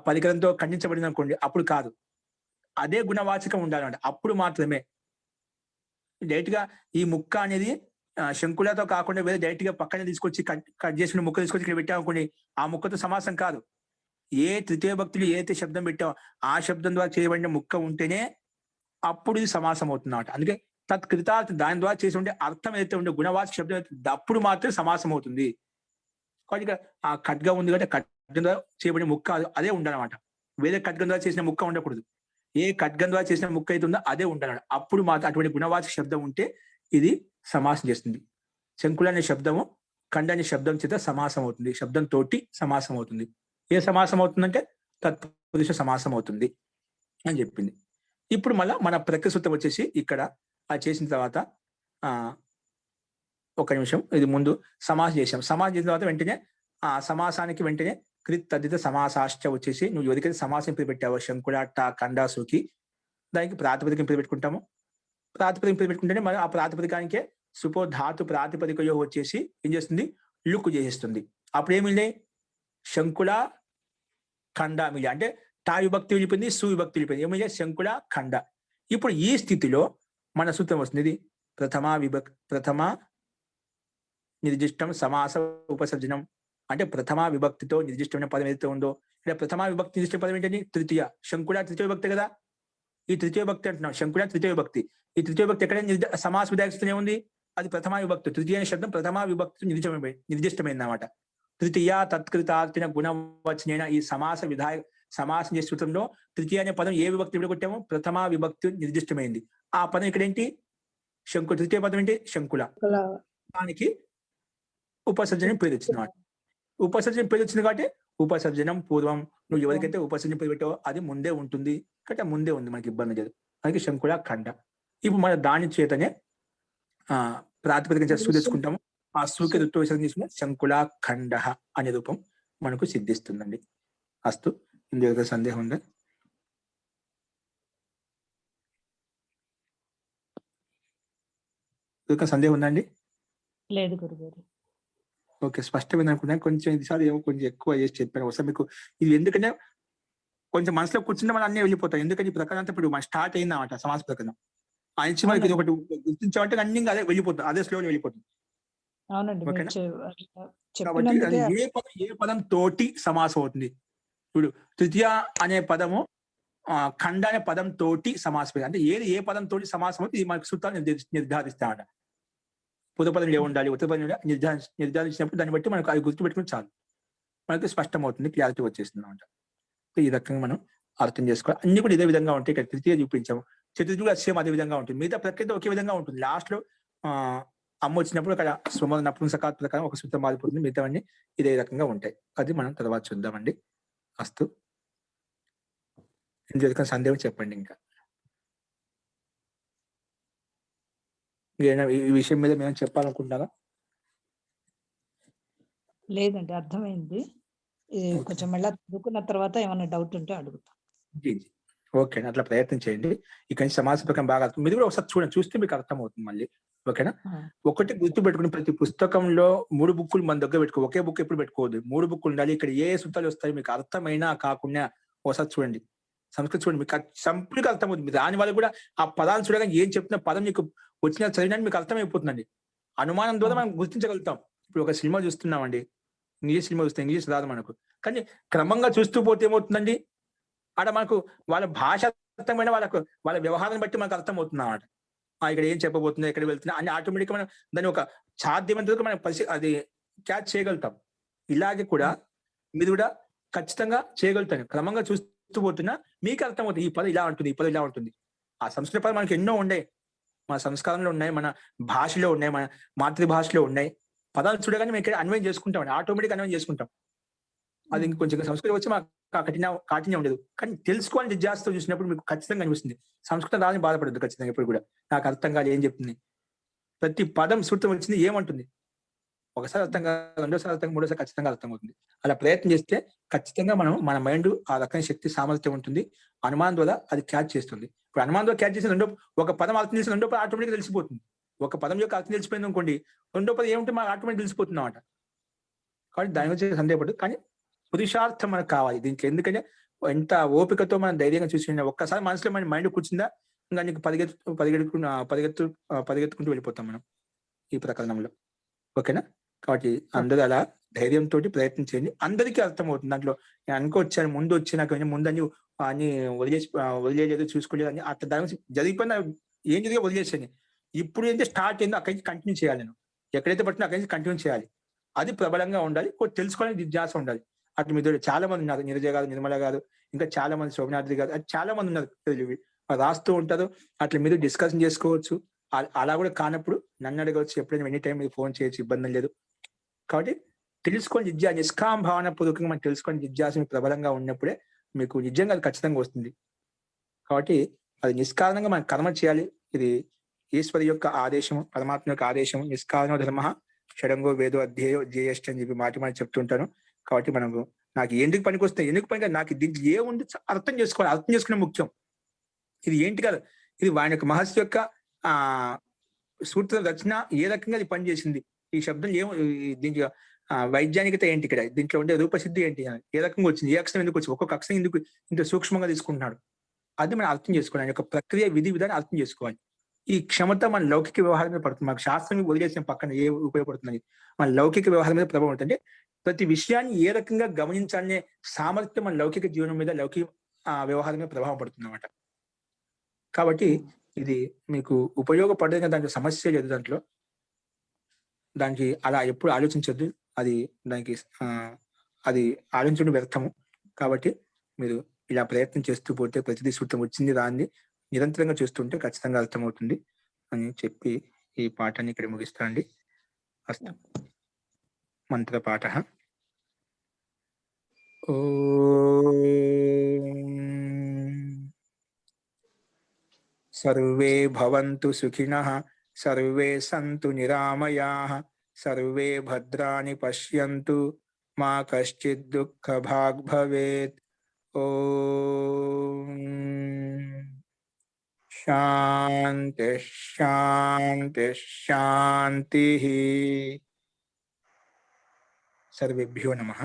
పరికరంతో ఖండించబడింది అనుకోండి, అప్పుడు కాదు. అదే గుణవాచకం ఉండాలన్నమాట. అప్పుడు మాత్రమే డైరెక్ట్ గా ఈ ముక్క అనేది శంకులతో కాకుండా వేరే డైరెక్ట్ గా పక్కనే తీసుకొచ్చి కట్ చేసిన ముక్క తీసుకొచ్చి ఇక్కడ పెట్టామనుకోండి, ఆ ముక్కతో సమాసం కాదు. ఏ తృతీయ భక్తులు ఏదైతే శబ్దం పెట్టామో ఆ శబ్దం ద్వారా చేయబడిన ముక్క ఉంటేనే అప్పుడు ఇది సమాసం అవుతుంది అన్నమాట. అందుకే తత్కృతార్థ, దాని ద్వారా చేసి ఉండే అర్థం ఏదైతే ఉండే గుణవాచక శబ్దం అప్పుడు మాత్రమే సమాసం అవుతుంది. కాబట్టి ఇక్కడ ఆ ఖడ్గం ఉంది కాబట్టి ఖడ్గం ద్వారా చేయబడిన ముక్క అదే ఉండాలన్నమాట. వేరే ఖడ్గం ద్వారా చేసిన ముక్క ఉండకూడదు. ఏ ఖడ్గం ద్వారా చేసిన ముక్క అయితే ఉందో అదే ఉండాలన్నమాట. అప్పుడు మాత్రం అటువంటి గుణవాచక శబ్దం ఉంటే ఇది సమాసం చేస్తుంది. శంకుల అనే శబ్దము ఖండ అనే శబ్దం చేత సమాసం అవుతుంది, శబ్దం తోటి సమాసం అవుతుంది. ఏ సమాసం అవుతుందంటే తత్పురుష సమాసం అవుతుంది అని చెప్పింది. ఇప్పుడు మళ్ళా మన ప్రక్రియ సూత్రం వచ్చేసి ఇక్కడ అది చేసిన తర్వాత ఒక నిమిషం, ఇది ముందు సమాసం చేసాం. సమాసం చేసిన తర్వాత వెంటనే ఆ సమాసానికి వెంటనే కృత్ తద్దిత సమాసాశ్చ వచ్చేసి నువ్వు ఎవరికైతే సమాసం పేరు పెట్టావో శంకుల ట ఖండ సుకి, దానికి ప్రాతిపదికం పేరు పెట్టుకుంటాము. ప్రాతిపదికం పేరు పెట్టుకుంటేనే మనం ఆ ప్రాతిపదికానికే సుపో ధాతు ప్రాతిపదికయో వచ్చేసి ఏం చేస్తుంది? లుక్ చేసేస్తుంది. అప్పుడు ఏమిలే? శంకుల ఖండ మిలి, అంటే టా విభక్తి వెళ్ళిపోయింది, సు విభక్తి వెళ్ళిపోయింది. ఏమిలే? శంకుల ఖండ. ఇప్పుడు ఈ స్థితిలో మన సూత్రం వస్తుంది. ఇది ప్రథమ నిర్దిష్టం సమాస ఉపసర్జనం, అంటే ప్రథమ విభక్తితో నిర్దిష్టమైన పదం ఏదైతే ఉందో, ఇక్కడ ప్రథమ విభక్తి నిర్దిష్ట పదం ఏంటండి? తృతీయ. శంకుల తృతీయ విభక్తి కదా, ఈ తృతీయ విభక్తి అంటున్నాం. శంకుల తృతీయ విభక్తి. ఈ తృతీయ విభక్తి ఎక్కడ సమాస విధాయకస్తూనే ఉంది, అది ప్రథమ విభక్తి. తృతీయ అనే శబ్దం ప్రథమ విభక్తి నిర్దిష్టమైంది అన్నమాట. తృతీయ తత్కృతార్థిన గుణవచనైన ఈ సమాసం చేసే సూత్రంలో తృతీయ అనే పదం ఏ విభక్తి విడగొట్టామో ప్రథమ విభక్తి నిర్దిష్టమైంది. ఆ పదం ఇక్కడ ఏంటి? శంకుల. తృతీయ పదం ఏంటి? శంకుల. దానికి ఉపసర్జనం పేరు వచ్చింది అన్నమాట. ఉపసర్జనం పేరు వచ్చింది కాబట్టి ఉపసర్జనం పూర్వం, నువ్వు ఎవరికైతే ఉపసర్జనం పేరు పెట్టావో అది ముందే ఉంటుంది కాబట్టి ముందే ఉంది, మనకి ఇబ్బంది లేదు. అందుకే శంకుల ఖండ. ఇప్పుడు మన దాని చేతనే ప్రాతిపదిక సు తెచ్చుకుంటాము. ఆ సుకి ఋత్వసర్జన తీసుకుని శంకుల ఖండ అనే రూపం మనకు సిద్ధిస్తుందండి. అస్తు. ఇందులో సందేహం ఉందా? సందేహం ఉందండి? లేదు గురుగారు. ఓకే, స్పష్టమైన అనుకున్నాను. కొంచెం ఈసారి ఏమో కొంచెం ఎక్కువ చేసి చెప్పాను. ఒకసారి మీకు ఇది ఎందుకంటే కొంచెం మనసులో కూర్చుంటే మనం అన్ని వెళ్ళిపోతాయి. ఎందుకంటే ఈ ప్రకారం అంతా ఇప్పుడు మన స్టార్ట్ అయింది అన్నమాట. సమాస ప్రకారం ఆ నుంచి మనకి ఇది ఒకటి గుర్తించామంటే అన్ని అదే వెళ్ళిపోతుంది, అదే స్లోలో వెళ్ళిపోతుంది. అవునండి. కాబట్టి ఏ పదం తోటి సమాసం అవుతుంది? ఇప్పుడు తృతీయ అనే పదము ఖండ అనే పదం తోటి సమాసం, అంటే ఏ పదం తోటి సమాసం అవుతుంది ఇది మనకి సూత్రాలు నిర్ధారిస్తామట. పుదపదం ఏ ఉండాలి, ఉత్తపదం నిర్ధారించినప్పుడు దాన్ని బట్టి మనకు అది గుర్తుపెట్టుకుని చాలు, మనకి స్పష్టమవుతుంది, క్లారిటీ వచ్చేస్తుంది అనమాట. ఈ రకంగా మనం అర్థం చేసుకోవాలి. అన్ని కూడా ఇదే విధంగా ఉంటాయి. ఇక్కడ తృతీయ చూపించాము, చతుర్థి కూడా సేమ్ అదే విధంగా ఉంటుంది. మిగతా ప్రక్రియ ఒకే విధంగా ఉంటుంది. లాస్ట్ లో అమ్మ వచ్చినప్పుడు అక్కడ స్వమ నపుంసకాల ప్రకారం ఒక సూత్రం మారిపోతుంది, మిగతావన్నీ ఇదే రకంగా ఉంటాయి. అది మనం తర్వాత చూద్దామండి. అస్తు. ఇందులో సందేహం చెప్పండి. ఇంకా ఈ విషయం మీద మేము చెప్పాలనుకుంటున్నారా? లేదండి, అర్థమైంది. ఇది కొంచెం మళ్ళీ చదువుకున్న తర్వాత ఏమైనా డౌట్ ఉంటే అడుగుతాం. ఓకే, అట్లా ప్రయత్నం చేయండి. ఇక నుంచి సమాజ ప్రకారం బాగా అర్థం, మీరు కూడా ఒకసారి చూడండి, చూస్తే మీకు అర్థం అవుతుంది మళ్ళీ. ఓకేనా? ఒకటి గుర్తు పెట్టుకుని, ప్రతి పుస్తకంలో 3 బుక్కులు మన దగ్గర పెట్టుకో. ఒకే బుక్ ఎప్పుడు పెట్టుకోవద్దు, 3 బుక్కులు ఉండాలి. ఇక్కడ ఏ సూత్రాలు వస్తాయి మీకు అర్థమైనా కాకుండా ఒకసారి చూడండి. సంస్కృతి చూడండి, మీకు సింపుల్ గా అర్థమవుతుంది. దాని వల్ల కూడా ఆ పదాలు చూడగా ఏం చెప్తున్న పదం మీకు వచ్చిన చదివినా మీకు అర్థమైపోతుందండి. అనుమానం ద్వారా మనం గుర్తించగలుగుతాం. ఇప్పుడు ఒక సినిమా చూస్తున్నామండి, ఇంగ్లీష్ సినిమా చూస్తే ఇంగ్లీష్ రాదు మనకు, కానీ క్రమంగా చూస్తూ పోతే ఏమవుతుందండి, ఆడ మనకు వాళ్ళ భాష అర్థమైన వాళ్ళ వ్యవహారాన్ని బట్టి మనకు అర్థమవుతుంది అన్నమాట. ఇక్కడ ఏం చెప్పబోతుందో, ఎక్కడ వెళ్తున్నా అని ఆటోమేటిక్ మనం దాన్ని ఒక సాధ్యమైనంత మనం అది క్యాచ్ చేయగలుగుతాం. ఇలాగే కూడా మీరు కూడా ఖచ్చితంగా చేయగలుగుతాను. క్రమంగా చూస్తూ పోతున్నా మీకు అర్థమవుతుంది, ఈ పదం ఇలా ఉంటుంది, ఈ పదం ఇలా ఉంటుంది. ఆ సంస్కృత పదం మనకి ఎన్నో ఉన్నాయి, మన సంస్కారంలో ఉన్నాయి, మన భాషలో ఉన్నాయి, మన మాతృభాషలో ఉన్నాయి. పదాలు చూడగానే మేము ఇక్కడ అన్వయం చేసుకుంటాం, ఆటోమేటిక్ అన్వయం చేసుకుంటాం. అది ఇంకొంచెం సంస్కృతం వచ్చి మాకు కాఠిన్యం ఉండదు. కానీ తెలుసుకోవాలని జిజ్ఞాసతో చూసినప్పుడు మీకు ఖచ్చితంగా అనిపిస్తుంది. సంస్కృతం రాని బాధపడద్దు ఖచ్చితంగా ఎప్పుడు కూడా. నాకు అర్థం కాదు ఏం చెప్తుంది, ప్రతి పదం సూత్రం వచ్చింది ఏమంటుంది, ఒకసారి అర్థం కాదు, రెండోసారి అర్థం, మూడోసారి ఖచ్చితంగా అర్థం అవుతుంది. అలా ప్రయత్నం చేస్తే ఖచ్చితంగా మన మైండ్ ఆ రకమైన శక్తి సామర్థ్యం ఉంటుంది. అనుమానం ద్వారా అది క్యాచ్ చేస్తుంది. ఇప్పుడు అనుమానం ద్వారా క్యాచ్ చేసిన ఒక పదం అర్థం చేసిన రెండో పదం ఆటోమేటిక్ తెలిసిపోతుంది. ఒక పదం యొక్క అర్థం తెలిసిపోయింది అనుకోండి, రెండో పదం ఏముంటే మాకు ఆటోమేటిక్ తెలిసిపోతుంది అన్నమాట. కాబట్టి దాని గురించి సందేహపడదు. కానీ పురుషార్థం మనకు కావాలి దీంట్లో. ఎందుకంటే ఎంత ఓపికతో మనం ధైర్యంగా చూసి ఒక్కసారి మనసులో మన మైండ్ కూర్చుందా, ఇంకా నీకు పరిగెత్తుకుంటూ వెళ్ళిపోతాం మనం ఈ ప్రకరణంలో. ఓకేనా? కాబట్టి అందరూ అలా ధైర్యంతో ప్రయత్నం చేయండి. అందరికీ అర్థం అవుతుంది. దాంట్లో నేను అనుకోవచ్చాను, ముందు వచ్చి నాకు ముందు అన్ని వదిలేదు, చూసుకోలేదు అని అట్లా దాని గురించి జరిగిపోయినా ఏం జరిగే వదిలేసాను. ఇప్పుడు ఏంటంటే స్టార్ట్ అయిందో అక్కడి నుంచి కంటిన్యూ చేయాలి. నేను ఎక్కడైతే పట్టినా అక్కడి నుంచి కంటిన్యూ చేయాలి. అది ప్రబలంగా ఉండాలి, తెలుసుకోవడానికి జిజ్ఞాస ఉండాలి. అటు మీ దగ్గర చాలా మంది ఉన్నారు, నీరజ గారు, నిర్మల గారు, ఇంకా చాలా మంది, శోభనాద్రి గారు, అది చాలా మంది ఉన్నారు, రాస్తూ ఉంటారు. అట్లా మీరు డిస్కషన్ చేసుకోవచ్చు. అలా కూడా కానప్పుడు నన్ను అడగవచ్చు, ఎప్పుడైనా ఎనీ టైం మీరు ఫోన్ చేయొచ్చు, ఇబ్బంది లేదు. కాబట్టి తెలుసుకొని జిజ్ఞాస, నిష్కామ భావన పూర్వకంగా మనం తెలుసుకొని జిజ్ఞాస మీకు ప్రబలంగా ఉన్నప్పుడే మీకు నిజంగా అది ఖచ్చితంగా వస్తుంది. కాబట్టి అది నిష్కారణంగా మనం కర్మ చేయాలి. ఇది ఈశ్వరి యొక్క ఆదేశము, పరమాత్మ యొక్క ఆదేశము. నిష్కారణో ధర్మ షడంగో వేదో అధ్యేయో జ్యేష్ఠ అని చెప్పి మాట చెప్తుంటాను. కాబట్టి మనకు నాకు ఎందుకు పనికి వస్తాయి, ఎందుకు పనికి, నాకు దీంట్లో ఏముంది అర్థం చేసుకోవాలి. అర్థం చేసుకునే ముఖ్యం. ఇది ఏంటి కాదు, ఇది వాని యొక్క మహర్షి యొక్క సూత్ర రచన ఏ రకంగా అది పనిచేసింది, ఈ శబ్దం దీంట్లో వైజ్ఞానికత ఏంటి, ఇక్కడ దీంట్లో ఉండే రూపసిద్ధి ఏంటి, ఏ రకంగా వచ్చింది, ఏ అక్షరం ఎందుకు వచ్చింది, ఒక్కొక్క అక్షరం ఎందుకు ఇంత సూక్ష్మంగా తీసుకుంటున్నాడు, అది మనం అర్థం చేసుకోవాలి. ఆయన యొక్క ప్రక్రియ విధి విధానం అర్థం చేసుకోవాలి. ఈ క్షమత మన లౌకిక వ్యవహారం మీద పడుతుంది. మనకు శాస్త్రం వదిలేసిన పక్కన ఏ ఉపయోగపడుతుంది, మన లౌకిక వ్యవహారం మీద ప్రభావం ఉంటుంది. ప్రతి విషయాన్ని ఏ రకంగా గమనించాలనే సామర్థ్యం మన లౌకిక జీవనం మీద, లౌకిక వ్యవహారం మీద ప్రభావం పడుతుంది అన్నమాట. కాబట్టి ఇది మీకు ఉపయోగపడేది, దాంట్లో సమస్య లేదు. దానికి అలా ఎప్పుడు ఆలోచించొద్దు. అది ఆలోచించడం వ్యర్థము. కాబట్టి మీరు ఇలా ప్రయత్నం చేస్తూ పోతే ప్రతిదీ సూత్రం వచ్చింది దాన్ని నిరంతరంగా చూస్తుంటే ఖచ్చితంగా అర్థమవుతుంది అని చెప్పి ఈ పాఠాన్ని ఇక్కడ ముగిస్తానండి. మంత్ర పాఠ. సర్వే భవంతు సుఖినః, సర్వే సంతు నిరామయాః, సర్వే భద్రాణి పశ్యంతు, మా కశ్చిద్ దుఃఖభాగ్ భవేత్. ఓం శాంతి శాంతి శాంతి. సర్వేభ్యో నమః.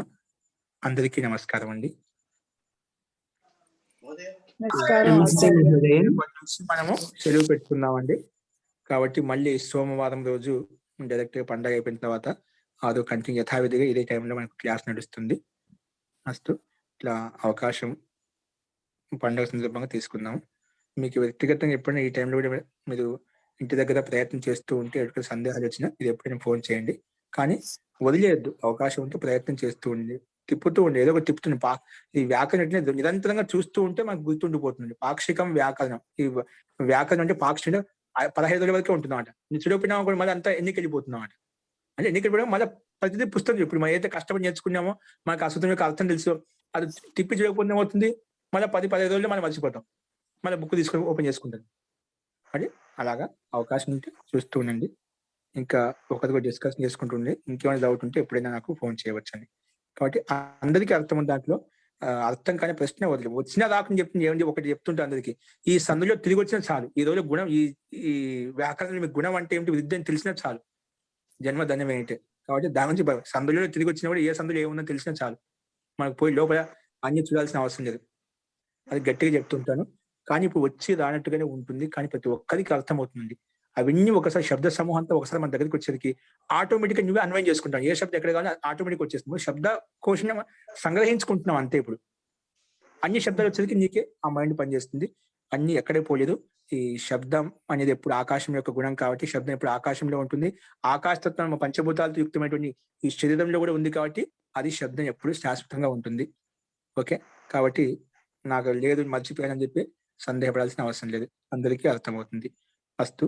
అందరికీ నమస్కారం అండి. మనము సెలవు పెట్టుకున్నామండి. కాబట్టి మళ్ళీ సోమవారం రోజు డైరెక్ట్ గా పండగ అయిపోయిన తర్వాత అదో కంటిన్యూ యథావిధిగా ఇదే టైంలో మనకు క్లాస్ నడుస్తుంది. అస్తు. ఇట్లా అవకాశం పండుగ సందర్భంగా తీసుకుందాం. మీకు వ్యక్తిగతంగా ఎప్పుడైనా ఈ టైంలో కూడా మీరు ఇంటి దగ్గర ప్రయత్నం చేస్తూ ఉంటే ఎక్కడ సందేహాలు వచ్చినా ఇది ఎప్పుడైనా ఫోన్ చేయండి. కానీ వదిలేయద్దు, అవకాశం ఉంటే ప్రయత్నం చేస్తూ ఉండి తిప్పుతూ ఉండే ఏదో ఒకటి తిప్పుతుంది ఈ వ్యాకరణం అంటే నిరంతరంగా చూస్తూ ఉంటే మనకు గుర్తుండిపోతుంది. పాక్షికం వ్యాకరణం. ఈ వ్యాకరణం అంటే పాక్షిక 15 రోజుల వరకే ఉంటుందన్నమాట. చదివిపోయినా కూడా మళ్ళీ అంతా ఎన్నిక వెళ్ళిపోతుందన్నమాట. అంటే ఎన్నిక వెళ్ళిపోవడం మళ్ళీ ప్రతిదీ పుస్తకం ఇప్పుడు మనం ఏదైతే కష్టపడి నేర్చుకున్నామో మనకు ఆ సూత్రం యొక్క అర్థం తెలుసు, అది తిప్పి చూడకపోతే ఏమవుతుంది, మళ్ళీ 10-15 రోజుల్లో మనం మర్చిపోతాం, మళ్ళీ బుక్ తీసుకొని ఓపెన్ చేసుకుంటాం. అది అలాగా అవకాశం ఉంటే చూస్తూ ఉండండి. ఇంకా ఒకరితో డిస్కషన్ చేసుకుంటుండే, ఇంకేమైనా డౌట్ ఉంటే ఎప్పుడైనా నాకు ఫోన్ చేయవచ్చండి. కాబట్టి అందరికీ అర్థం ఉంది దాంట్లో. అర్థం కానీ ప్రశ్న వచ్చినా రాకుండా చెప్తుంది ఏమండి, ఒకటి చెప్తుంటే అందరికి ఈ సందులో తిరిగి వచ్చినా చాలు. ఈ రోజు గుణం ఈ వ్యాకరణం మీకు గుణం అంటే ఏమిటి, విద్య అని తెలిసినా చాలు, జన్మ ధన్యం ఏంటి. కాబట్టి దాని నుంచి సందులో తిరిగి వచ్చినా కూడా ఏ సందులో ఏముందో తెలిసినా చాలు, మనకు పోయి లోపల అన్ని చూడాల్సిన అవసరం లేదు. అది గట్టిగా చెప్తుంటాను. కానీ ఇప్పుడు వచ్చి రానట్టుగానే ఉంటుంది, కానీ ప్రతి ఒక్కరికి అర్థమవుతుంది. అవన్నీ ఒకసారి శబ్ద సమూహం అంతా ఒకసారి మన దగ్గరికి వచ్చేసరికి ఆటోమేటిక్ గా నువ్వే అన్వయం చేసుకుంటావు. ఏ శబ్దం ఎక్కడ కావాలో ఆటోమేటిక్ వచ్చేస్తుంది. శబ్ద కోశం సంగ్రహించుకుంటున్నావు అంతే. ఇప్పుడు అన్ని శబ్దాలు వచ్చేసరికి నీకే ఆ మైండ్ పనిచేస్తుంది. అన్ని ఎక్కడే పోలేదు. ఈ శబ్దం అనేది ఎప్పుడు ఆకాశం యొక్క గుణం కాబట్టి శబ్దం ఎప్పుడు ఆకాశంలో ఉంటుంది. ఆకాశతత్వం పంచభూతాలతో యుక్తమైనటువంటి ఈ శరీరంలో కూడా ఉంది కాబట్టి అది శబ్దం ఎప్పుడు శాశ్వతంగా ఉంటుంది. ఓకే, కాబట్టి నాకు లేదు మర్చిపోయానని చెప్పి సందేహపడాల్సిన అవసరం లేదు, అందరికీ అర్థమవుతుంది. అస్తు,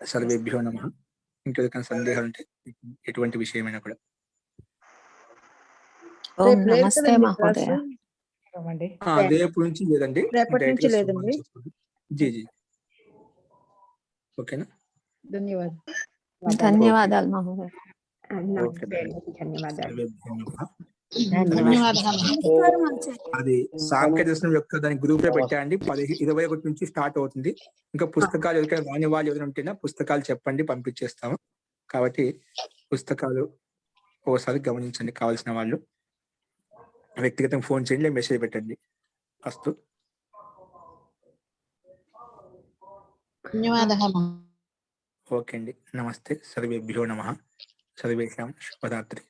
సర్వేభ్యో నమః. ఇంకెవరికైనా సందేహాలు ఉంటే ఎటువంటి విషయమైనా కూడా. ఓం నమస్తే మహోదయ. రేపు నుంచి లేదండి, రేపటి నుంచి లేదండి. జీ జీ ఓకేనా. ధన్యవాదాలు మహోదయ. ఓకే, ధన్యవాదాలు. సర్వేభ్యో నమః. నమస్కారం ఆచార్య. అది సాంఖ్య దర్శనం యొక్క దాని గ్రూప్ లో పెట్టండి. 21 నుంచి స్టార్ట్ అవుతుంది. ఇంకా పుస్తకాలు ఎవరికైనా రాని వాళ్ళు ఎవరైనా ఉంటేనా పుస్తకాలు చెప్పండి, పంపించేస్తాము. కాబట్టి పుస్తకాలు ఓసారి గమనించండి. కావాల్సిన వాళ్ళు వ్యక్తిగతంగా ఫోన్ చేయండి, మెసేజ్ పెట్టండి. అస్తు. ఓకే అండి, నమస్తే. సర్వేభ్యో నమః. సర్వేషాం శుభరాత్రి.